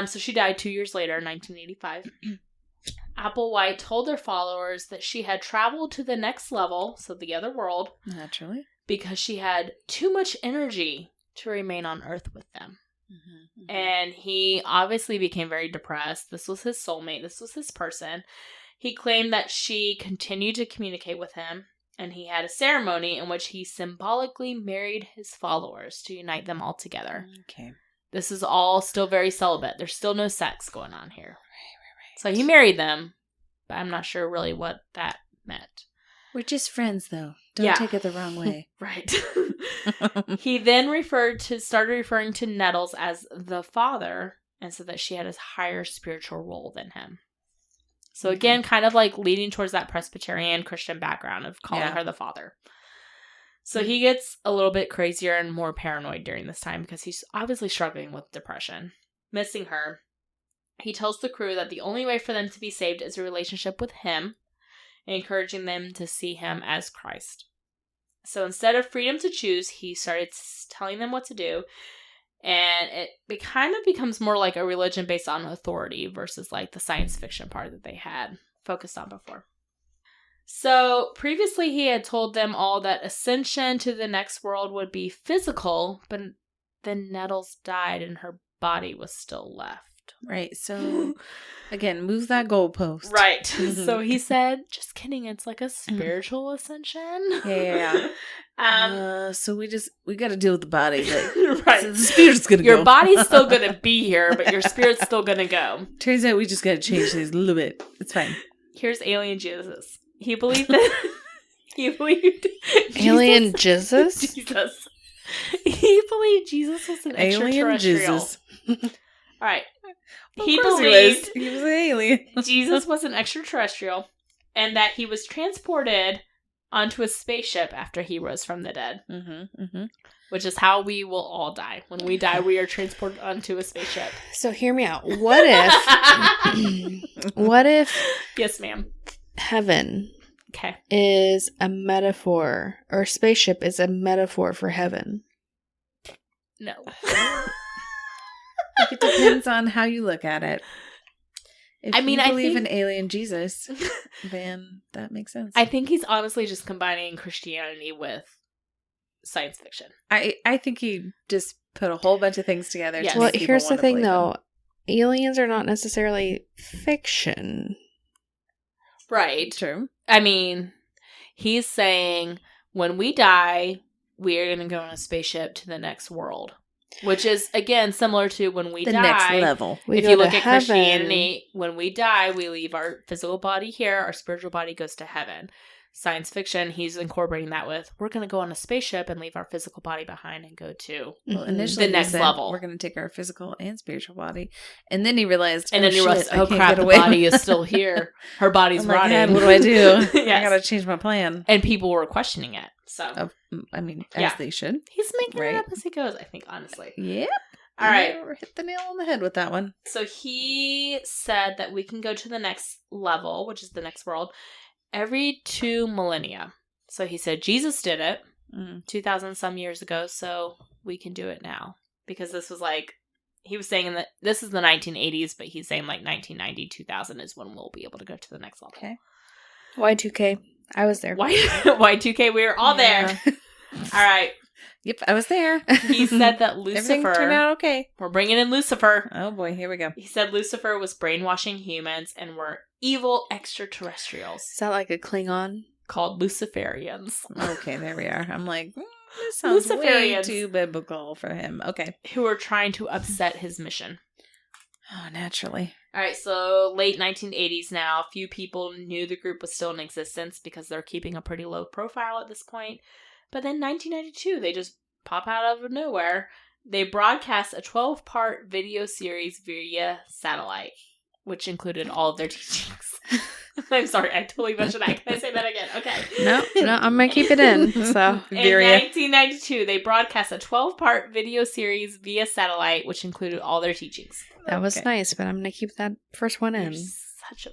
Speaker 3: So she died 2 years later, 1985. Applewhite told their followers that she had traveled to the next level, so the other world.
Speaker 2: Naturally.
Speaker 3: Because she had too much energy to remain on Earth with them. And he obviously became very depressed. This was his soulmate. This was his person. He claimed that she continued to communicate with him, and he had a ceremony in which he symbolically married his followers to unite them all together.
Speaker 2: Okay.
Speaker 3: This is all still very celibate. There's still no sex going on here. Right. So he married them, but I'm not sure really what that meant.
Speaker 2: We're just friends, though. Don't take it the wrong way.
Speaker 3: Right. He then started referring to Nettles as the father, and said that she had a higher spiritual role than him. So again, kind of like leading towards that Presbyterian Christian background of calling her the father. So he gets a little bit crazier and more paranoid during this time because he's obviously struggling with depression, missing her. He tells the crew that the only way for them to be saved is a relationship with him, encouraging them to see him as Christ. So instead of freedom to choose, he started telling them what to do, and it kind of becomes more like a religion based on authority versus like the science fiction part that they had focused on before. So previously he had told them all that ascension to the next world would be physical, but then Nettles died and her body was still left.
Speaker 2: Right, so again, move that goalpost.
Speaker 3: Right. So he said, just kidding, it's like a spiritual ascension.
Speaker 2: Yeah. So we got to deal with the body. Like,
Speaker 3: right.
Speaker 2: So the spirit's going to go.
Speaker 3: Your body's still going to be here, but your spirit's still going to go.
Speaker 2: Turns out we just got to change things a little bit. It's fine.
Speaker 3: Here's alien Jesus. He believed that. He believed.
Speaker 1: Alien Jesus?
Speaker 3: Jesus. He believed Jesus was an extraterrestrial.
Speaker 2: Alien Jesus.
Speaker 3: All right.
Speaker 2: He believed he was an alien.
Speaker 3: Jesus was an extraterrestrial, and that he was transported onto a spaceship after he rose from the dead. which is how we will all die. When we die, we are transported onto a spaceship.
Speaker 1: So hear me out. What if
Speaker 3: Yes, ma'am.
Speaker 1: heaven
Speaker 3: Okay.
Speaker 1: is a metaphor, or spaceship is a metaphor for heaven?
Speaker 3: No.
Speaker 2: It depends on how you look at it. If
Speaker 3: I mean,
Speaker 2: you
Speaker 3: I
Speaker 2: believe
Speaker 3: think-
Speaker 2: in alien Jesus, then that makes sense.
Speaker 3: I think he's honestly just combining Christianity with science fiction.
Speaker 2: I think he just put a whole bunch of things together.
Speaker 3: Yes.
Speaker 2: To
Speaker 1: Well,
Speaker 2: make people
Speaker 1: here's the
Speaker 2: wanna
Speaker 1: thing,
Speaker 2: believe him.
Speaker 1: though. Aliens are not necessarily fiction.
Speaker 3: Right.
Speaker 2: True.
Speaker 3: I mean, he's saying when we die, we are going to go on a spaceship to the next world, which is, again, similar to when we
Speaker 2: The
Speaker 3: die.
Speaker 2: next level.
Speaker 1: We
Speaker 3: If
Speaker 1: go
Speaker 3: you
Speaker 1: to
Speaker 3: look at
Speaker 1: heaven.
Speaker 3: Christianity, when we die, we leave our physical body here, our spiritual body goes to heaven. Science fiction, he's incorporating that with, we're going to go on a spaceship and leave our physical body behind and go to.
Speaker 2: Well,
Speaker 1: Mhm.
Speaker 2: initially,
Speaker 3: The
Speaker 2: he
Speaker 3: next
Speaker 2: said,
Speaker 3: level.
Speaker 2: We're going to take our physical and spiritual body, and then he realized,
Speaker 3: And then you realize,
Speaker 2: shit, I
Speaker 3: oh
Speaker 2: can't
Speaker 3: crap,
Speaker 2: get
Speaker 3: the
Speaker 2: away.
Speaker 3: body is still here. Her body's
Speaker 2: I'm like,
Speaker 3: rotting.
Speaker 2: God, what do I do? I
Speaker 3: Yes.
Speaker 2: got to change my plan.
Speaker 3: And people were questioning it. So
Speaker 2: I mean,
Speaker 3: Yeah.
Speaker 2: as they should.
Speaker 3: he's making
Speaker 2: Right.
Speaker 3: it up as he goes, I think, honestly.
Speaker 2: Yep.
Speaker 3: All right.
Speaker 2: You hit the nail on the head with that one.
Speaker 3: So he said that we can go to the next level, which is the next world, every 2 millennia. So he said Jesus did it 2,000 some years ago, so we can do it now. Because this was like, he was saying that this is the 1980s, but he's saying like 1990, 2000 is when we'll be able to go to the next level.
Speaker 2: Okay.
Speaker 1: Y2K. I was there.
Speaker 3: Y2K, we were all there. All right.
Speaker 2: Yep, I was there.
Speaker 3: He said that
Speaker 2: Everything turned
Speaker 3: Lucifer,
Speaker 2: out okay.
Speaker 3: we're bringing in Lucifer.
Speaker 2: Oh boy, here we go.
Speaker 3: He said Lucifer was brainwashing humans and were evil extraterrestrials
Speaker 1: Is that like a Klingon?
Speaker 3: called Luciferians,
Speaker 2: Okay, there we are. I'm like, this sounds way
Speaker 3: Luciferians.
Speaker 2: too biblical for him. Okay.
Speaker 3: who were trying to upset his mission.
Speaker 2: Oh, naturally.
Speaker 3: All right, so late 1980s now. Few people knew the group was still in existence because they're keeping a pretty low profile at this point. But then 1992, they just pop out of nowhere. They broadcast a 12-part video series via satellite, which included all of their teachings. I'm sorry, I totally butchered that. Can I say that again? Okay.
Speaker 1: No, I'm going to keep it in. So,
Speaker 3: In
Speaker 2: Viria.
Speaker 3: 1992, they broadcast a 12-part video series via satellite, which included all their teachings.
Speaker 1: that was
Speaker 2: Okay.
Speaker 1: nice, but I'm going to keep that first one in.
Speaker 3: You're such a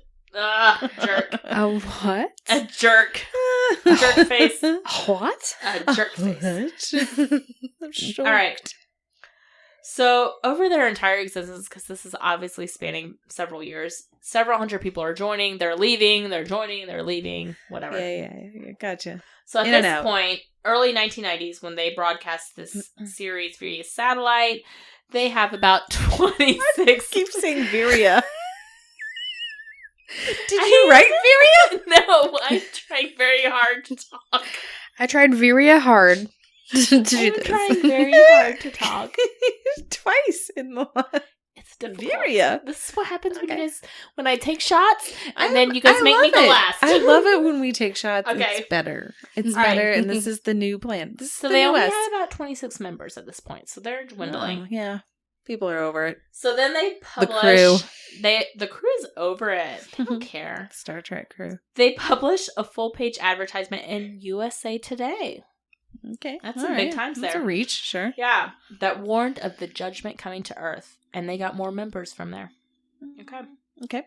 Speaker 3: jerk.
Speaker 1: A what?
Speaker 3: A jerk. Jerk face.
Speaker 1: What?
Speaker 3: A jerk face.
Speaker 2: I'm sure.
Speaker 3: All right. So, over their entire existence, because this is obviously spanning several years, several hundred people are joining, they're leaving, they're joining, they're leaving, whatever.
Speaker 2: Yeah, gotcha.
Speaker 3: So, at
Speaker 2: In and
Speaker 3: this
Speaker 2: out.
Speaker 3: point, early 1990s, when they broadcast this series via satellite, they have about 26.
Speaker 2: Keep saying Viria. Did
Speaker 3: I
Speaker 2: you write
Speaker 3: Viria? No, I'm trying very hard to talk.
Speaker 1: I tried Viria hard to do
Speaker 3: I'm
Speaker 1: this.
Speaker 3: trying very hard to talk.
Speaker 2: Viria? Twice in the line.
Speaker 3: It's difficult.
Speaker 2: Viria.
Speaker 3: This is what happens
Speaker 2: Okay.
Speaker 3: when I take shots, and then you guys
Speaker 2: I
Speaker 3: make me
Speaker 2: love
Speaker 3: go
Speaker 2: it.
Speaker 3: last.
Speaker 2: I love it when we take shots.
Speaker 3: Okay.
Speaker 2: It's better. It's
Speaker 3: All right.
Speaker 2: better, and this is the new plan. This is
Speaker 3: So
Speaker 2: the
Speaker 3: they
Speaker 2: new
Speaker 3: only
Speaker 2: West.
Speaker 3: had about 26 members at this point, so they're dwindling.
Speaker 2: Oh, yeah. People are over it.
Speaker 3: So then they
Speaker 2: The
Speaker 3: publish.
Speaker 2: crew.
Speaker 3: The crew is over it. They don't care.
Speaker 2: Star Trek crew.
Speaker 3: They published a full-page advertisement in USA Today.
Speaker 2: Okay.
Speaker 3: That's
Speaker 2: All
Speaker 3: some big
Speaker 2: right.
Speaker 3: times
Speaker 2: That's
Speaker 3: there.
Speaker 2: a reach, sure.
Speaker 3: Yeah, that warned of the judgment coming to Earth, and they got more members from there. Okay.
Speaker 2: Okay.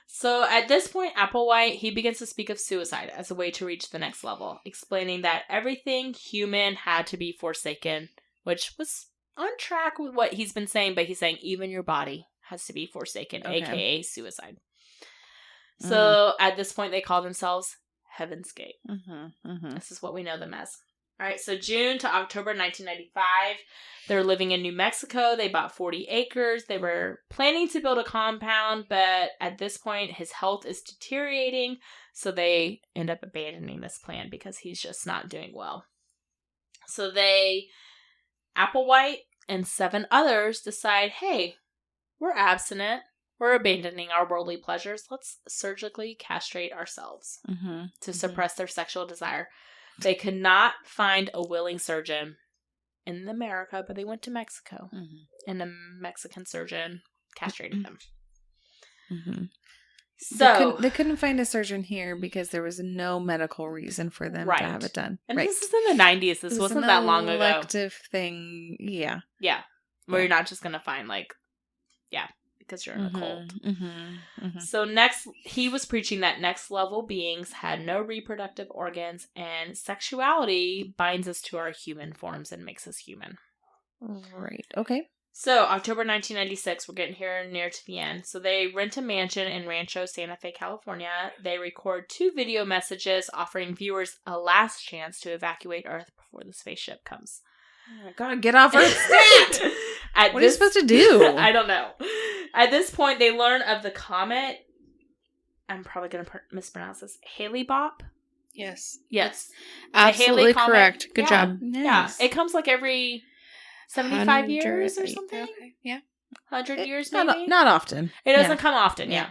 Speaker 3: So at this point, Applewhite, he begins to speak of suicide as a way to reach the next level, explaining that everything human had to be forsaken, which was on track with what he's been saying, but he's saying even your body has to be forsaken,
Speaker 2: Okay.
Speaker 3: aka suicide. So at this point, they call themselves Heaven's Gate. This is what we know them as. All right, so June to October 1995, they're living in New Mexico. They bought 40 acres. They were planning to build a compound, but at this point, his health is deteriorating, so they end up abandoning this plan because he's just not doing well. So Applewhite and 7 others decide, hey, we're abstinent. We're abandoning our worldly pleasures. Let's surgically castrate ourselves to suppress their sexual desire. They could not find a willing surgeon in America, but they went to Mexico, and a Mexican surgeon castrated them. So
Speaker 2: they couldn't find a surgeon here because there was no medical reason for them to have it done.
Speaker 3: And this is in the 90s. This wasn't that long ago.
Speaker 2: Elective thing. Yeah.
Speaker 3: Yeah. Where you're not just going to find because you're in a cult. So next, he was preaching that next level beings had no reproductive organs and sexuality binds us to our human forms and makes us human.
Speaker 2: Right. Okay.
Speaker 3: So October 1996, we're getting here near to the end. So they rent a mansion in Rancho Santa Fe, California. They record 2 video messages offering viewers a last chance to evacuate Earth before the spaceship comes.
Speaker 2: I gotta get off Earth stat! What are you supposed to do?
Speaker 3: I don't know. At this point, they learn of the comet. I'm probably going to mispronounce this. Hale-Bopp?
Speaker 1: Yes.
Speaker 3: Halley
Speaker 1: Absolutely correct.
Speaker 3: Comet.
Speaker 1: Good job.
Speaker 2: Nice.
Speaker 3: Yeah. It comes like every 75 years or something.
Speaker 1: Okay. Yeah.
Speaker 3: 100 years maybe?
Speaker 2: Not often.
Speaker 3: It doesn't come often, yeah.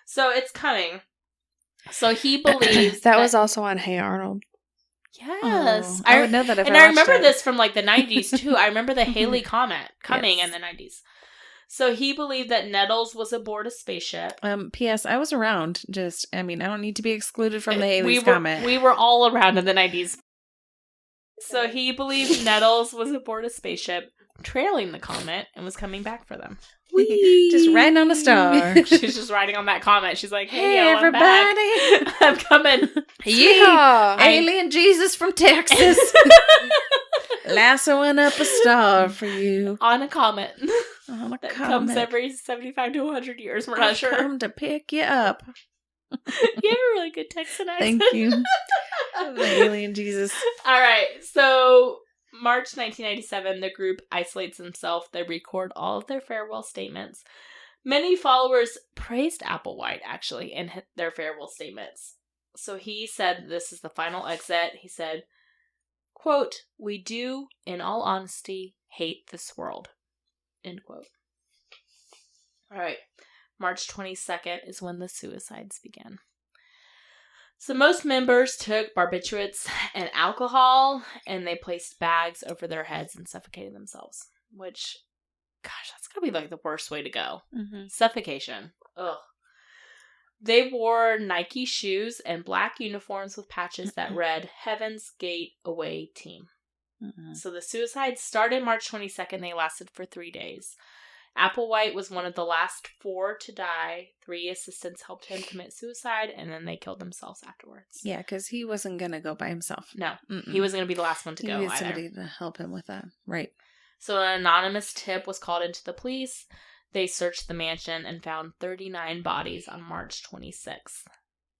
Speaker 3: So it's coming. So he believes
Speaker 1: that was also on Hey Arnold.
Speaker 3: Yes.
Speaker 2: I would know that if
Speaker 3: and
Speaker 2: I
Speaker 3: I remember
Speaker 2: watched it.
Speaker 3: this from like the 90s too. I remember the Halley Comet coming in the 90s. So he believed that Nettles was aboard a spaceship.
Speaker 2: P.S. I was around. I don't need to be excluded from the Halley's Comet.
Speaker 3: We were all around in the 90s. So he believed Nettles was aboard a spaceship trailing the comet and was coming back for them.
Speaker 2: Whee! Just riding on a star.
Speaker 3: She's just riding on that comet. She's like, hey yo,
Speaker 2: everybody.
Speaker 3: I'm back. I'm coming.
Speaker 1: Yeah.
Speaker 2: Alien Jesus from Texas. Lassoing up a star for you.
Speaker 3: On a comet.
Speaker 2: On a
Speaker 3: that
Speaker 2: comet.
Speaker 3: comes every 75 to 100 years. We're not sure.
Speaker 2: Come to pick you up.
Speaker 3: You have a really good Texan accent.
Speaker 2: Thank you. The alien Jesus.
Speaker 3: All right. So, March 1997, the group isolates themselves. They record all of their farewell statements. Many followers praised Applewhite, actually, in their farewell statements. So he said, this is the final exit. He said, quote, "We do, in all honesty, hate this world." End quote. All right. March 22nd is when the suicides began. So most members took barbiturates and alcohol, and they placed bags over their heads and suffocated themselves. Which, gosh, that's gotta be like the worst way to go.
Speaker 2: Mm-hmm.
Speaker 3: Suffocation. Ugh. They wore Nike shoes and black uniforms with patches that read, "Heaven's Gate Away Team."
Speaker 2: Mm-hmm.
Speaker 3: So the suicides started March 22nd. They lasted for 3 days. Applewhite was one of the last 4 to die. 3 assistants helped him commit suicide, and then they killed themselves afterwards.
Speaker 2: Yeah, because he wasn't going to go by himself.
Speaker 3: No, he wasn't going to be the last one to go
Speaker 2: needed
Speaker 3: either.
Speaker 2: somebody to help him with that. Right.
Speaker 3: So an anonymous tip was called into the police. They searched the mansion and found 39 bodies on March 26th.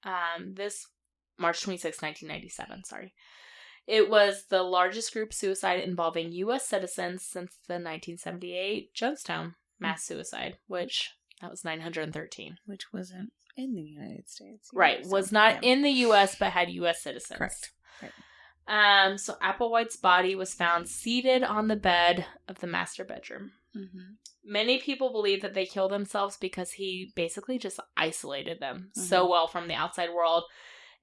Speaker 3: March 26th, 1997, sorry. It was the largest group suicide involving U.S. citizens since the 1978 Jonestown mass suicide, which that was 913.
Speaker 2: Which wasn't in the United States.
Speaker 3: Right. Was not in the U.S., but had U.S. citizens.
Speaker 2: Correct. Right.
Speaker 3: So Applewhite's body was found seated on the bed of the master bedroom.
Speaker 2: Mm-hmm.
Speaker 3: Many people believe that they killed themselves because he basically just isolated them so well from the outside world.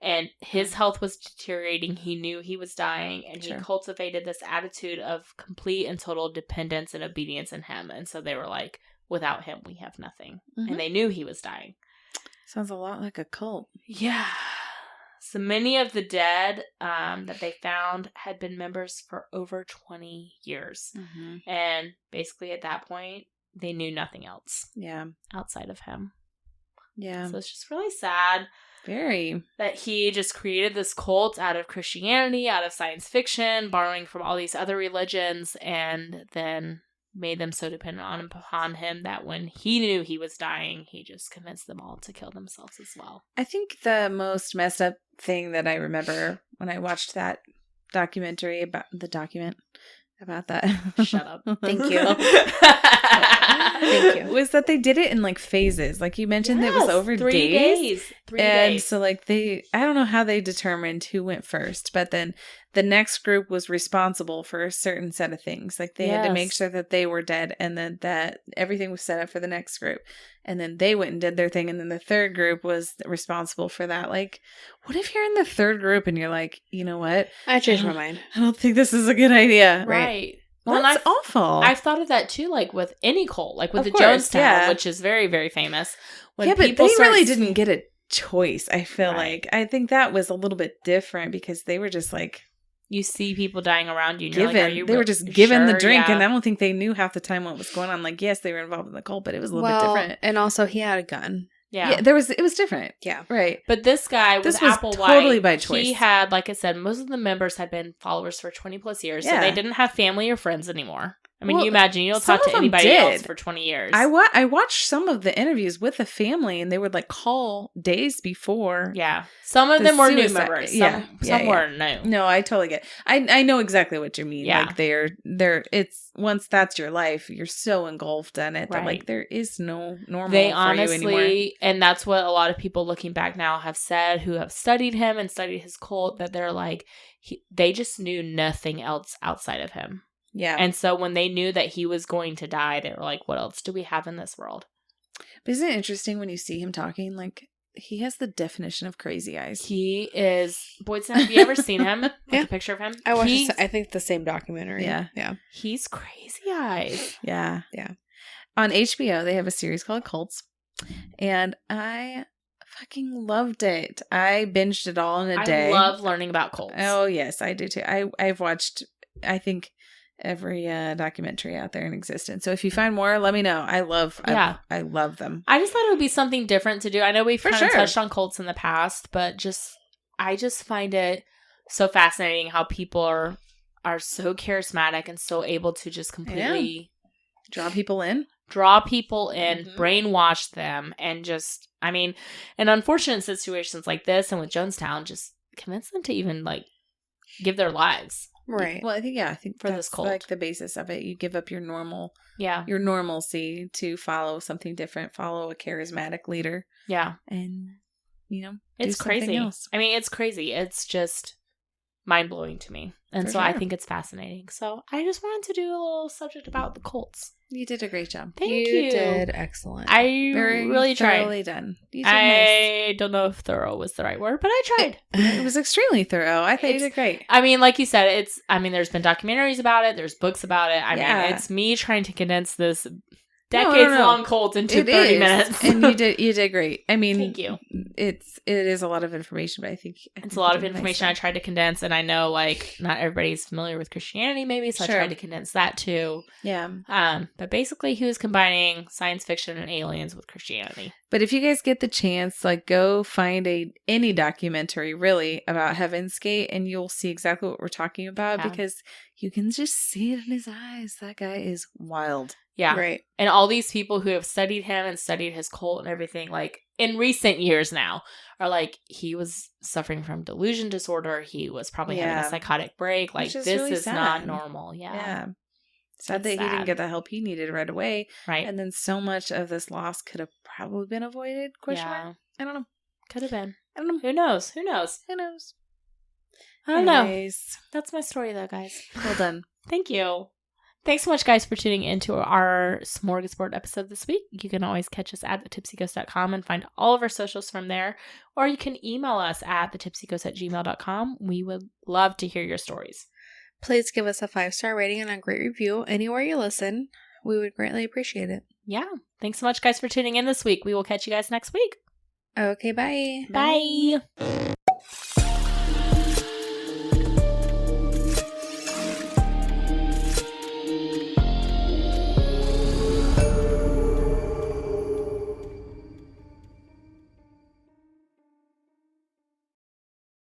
Speaker 3: And his health was deteriorating. He knew he was dying. And he cultivated this attitude of complete and total dependence and obedience in him. And so they were like, without him, we have nothing.
Speaker 2: Mm-hmm.
Speaker 3: And they knew he was dying.
Speaker 2: Sounds a lot like a cult.
Speaker 3: Yeah. So many of the dead that they found had been members for over 20 years.
Speaker 2: Mm-hmm.
Speaker 3: And basically at that point, they knew nothing else.
Speaker 2: Yeah.
Speaker 3: Outside of him.
Speaker 2: Yeah.
Speaker 3: So it's just really sad.
Speaker 2: Very.
Speaker 3: That he just created this cult out of Christianity, out of science fiction, borrowing from all these other religions, and then made them so dependent upon him that when he knew he was dying, he just convinced them all to kill themselves as well.
Speaker 2: I think the most messed up thing that I remember when I watched that documentary about that.
Speaker 3: Shut up.
Speaker 1: Thank you.
Speaker 2: Thank you. Was that they did it in like phases. Like you mentioned, it was over
Speaker 3: 3
Speaker 2: days.
Speaker 3: 3
Speaker 2: and
Speaker 3: days.
Speaker 2: so like I don't know how they determined who went first, but then the next group was responsible for a certain set of things. Like they had to make sure that they were dead, and then that everything was set up for the next group. And then they went and did their thing, and then the third group was responsible for that. Like, what if you're in the third group and you're like, you know what?
Speaker 1: I changed my mind.
Speaker 2: I don't think this is a good idea.
Speaker 3: Right. Well,
Speaker 2: that's awful.
Speaker 3: I've thought of that too, like with any cult, like with
Speaker 2: Of
Speaker 3: the
Speaker 2: course,
Speaker 3: Jonestown, which is very, very famous. When
Speaker 2: but
Speaker 3: people
Speaker 2: they
Speaker 3: start
Speaker 2: really didn't get a choice, I feel
Speaker 3: Right.
Speaker 2: like. I think that was a little bit different because they were just like
Speaker 3: You see people dying around you, and you're like, are you
Speaker 2: they were
Speaker 3: really
Speaker 2: just given the
Speaker 3: sure?
Speaker 2: drink,
Speaker 3: Yeah.
Speaker 2: and I don't think they knew half the time what was going on. Like, yes, they were involved in the cult, but it was a little bit different.
Speaker 1: And also he had a gun.
Speaker 3: Yeah.
Speaker 2: It was different.
Speaker 1: Yeah.
Speaker 2: Right.
Speaker 3: But this guy
Speaker 2: This
Speaker 3: with
Speaker 2: was
Speaker 3: Applewhite,
Speaker 2: totally by choice.
Speaker 3: he had, like I said, most of the members had been followers for 20 plus years, so
Speaker 2: Yeah.
Speaker 3: they didn't have family or friends anymore. I mean,
Speaker 2: Well,
Speaker 3: you imagine, you don't
Speaker 2: some
Speaker 3: talk
Speaker 2: of
Speaker 3: to
Speaker 2: them
Speaker 3: anybody else
Speaker 2: did.
Speaker 3: for 20 years.
Speaker 2: I watched some of the interviews with the family, and they would like call days before.
Speaker 3: Yeah. Some of
Speaker 2: The
Speaker 3: them were new
Speaker 2: suicide-
Speaker 3: members.
Speaker 2: yeah,
Speaker 3: Some
Speaker 2: yeah.
Speaker 3: were new.
Speaker 2: No, I totally get it. I know exactly what you mean.
Speaker 3: Yeah.
Speaker 2: Like they're it's once that's your life, you're so engulfed in it that
Speaker 3: Right.
Speaker 2: like there is no normal
Speaker 3: They
Speaker 2: for you anymore.
Speaker 3: honestly, and that's what a lot of people looking back now have said who have studied him and studied his cult, that they're like, they just knew nothing else outside of him.
Speaker 2: Yeah.
Speaker 3: And so when they knew that he was going to die, they were like, what else do we have in this world?
Speaker 2: But isn't it interesting when you see him talking? Like he has the definition of crazy eyes.
Speaker 3: He is, Boydston, have you ever seen him? Like
Speaker 1: Yeah.
Speaker 3: a picture of him?
Speaker 1: I watched,
Speaker 3: He's-
Speaker 1: I think, the same documentary.
Speaker 2: Yeah.
Speaker 1: Yeah.
Speaker 3: He's crazy eyes.
Speaker 2: Yeah.
Speaker 1: Yeah.
Speaker 2: On HBO, they have a series called Cults, and I fucking loved it. I binged it all in a day.
Speaker 3: I love learning about cults.
Speaker 2: Oh yes, I do too. I've watched, I think, every documentary out there in existence. So if you find more, let me know. I love them.
Speaker 3: I just thought it would be something different to do. I know we've
Speaker 2: For
Speaker 3: kind of
Speaker 2: sure.
Speaker 3: touched on cults in the past, but I just find it so fascinating how people are so charismatic and so able to just completely
Speaker 2: Draw people in.
Speaker 3: draw people in,
Speaker 2: Mhm.
Speaker 3: brainwash them, and just, I mean, in unfortunate situations like this and with Jonestown, just convince them to even like give their lives.
Speaker 1: Right.
Speaker 2: Well, I think
Speaker 3: For this
Speaker 2: that's
Speaker 3: cult.
Speaker 2: like the basis of it. You give up your
Speaker 3: Yeah.
Speaker 2: normalcy to follow something different, follow a charismatic leader,
Speaker 3: Yeah.
Speaker 2: and do
Speaker 3: It's
Speaker 2: something
Speaker 3: crazy.
Speaker 2: else.
Speaker 3: I mean, it's crazy. It's just mind blowing to me. And
Speaker 2: For
Speaker 3: so I
Speaker 2: sure.
Speaker 3: think it's fascinating. So I just wanted to do a little subject about the cults.
Speaker 2: You did a great job.
Speaker 3: Thank
Speaker 1: you
Speaker 3: you.
Speaker 1: did excellent.
Speaker 3: I
Speaker 2: Very
Speaker 3: really tried.
Speaker 2: thoroughly done. You did nice.
Speaker 3: I don't know if thorough was the right word, but I tried.
Speaker 2: It was extremely thorough. I think you did great.
Speaker 3: I mean, like you said, there's been documentaries about it. There's books about it. I
Speaker 2: Yeah.
Speaker 3: mean, it's me trying to condense this
Speaker 2: No.
Speaker 3: decades-long cult into 30 minutes.
Speaker 2: and you did great. I mean,
Speaker 3: Thank you.
Speaker 2: it is a lot of information, but I think
Speaker 3: It's a lot of
Speaker 2: you did a nice
Speaker 3: information I
Speaker 2: job.
Speaker 3: tried to condense, and I know, like, not everybody's familiar with Christianity, maybe, so
Speaker 2: Sure.
Speaker 3: I tried to condense that, too.
Speaker 2: Yeah.
Speaker 3: But basically, he was combining science fiction and aliens with Christianity.
Speaker 2: But if you guys get the chance, like go find any documentary really about Heaven's Gate, and you'll see exactly what we're talking about
Speaker 3: Yeah.
Speaker 2: because you can just see it in his eyes. That guy is wild.
Speaker 3: Yeah.
Speaker 1: Right.
Speaker 3: And all these people who have studied him and studied his cult and everything, like, in recent years now, are like, he was suffering from delusion disorder. He was probably having
Speaker 2: Yeah.
Speaker 3: a psychotic break. Like,
Speaker 2: Which is
Speaker 3: this
Speaker 2: really
Speaker 3: is not
Speaker 2: sad.
Speaker 3: normal. Yeah.
Speaker 2: Sad that
Speaker 3: That's
Speaker 2: he didn't
Speaker 3: sad.
Speaker 2: get the help he needed right away.
Speaker 3: Right.
Speaker 2: And then so much of this loss could have probably been avoided. Question mark? I don't know.
Speaker 3: Could have been.
Speaker 2: I don't know.
Speaker 3: Who knows? Who knows?
Speaker 2: Who knows?
Speaker 3: I don't know.
Speaker 2: Anyways,
Speaker 3: That's my story, though, guys.
Speaker 2: well done.
Speaker 3: Thank you. Thanks so much, guys, for tuning into our smorgasbord episode this week. You can always catch us at thetipsyghost.com and find all of our socials from there. Or you can email us at thetipsyghost@gmail.com. We would love to hear your stories.
Speaker 1: Please give us a 5-star rating and a great review anywhere you listen. We would greatly appreciate it.
Speaker 3: Yeah. Thanks so much, guys, for tuning in this week. We will catch you guys next week.
Speaker 1: Okay, bye.
Speaker 3: Bye.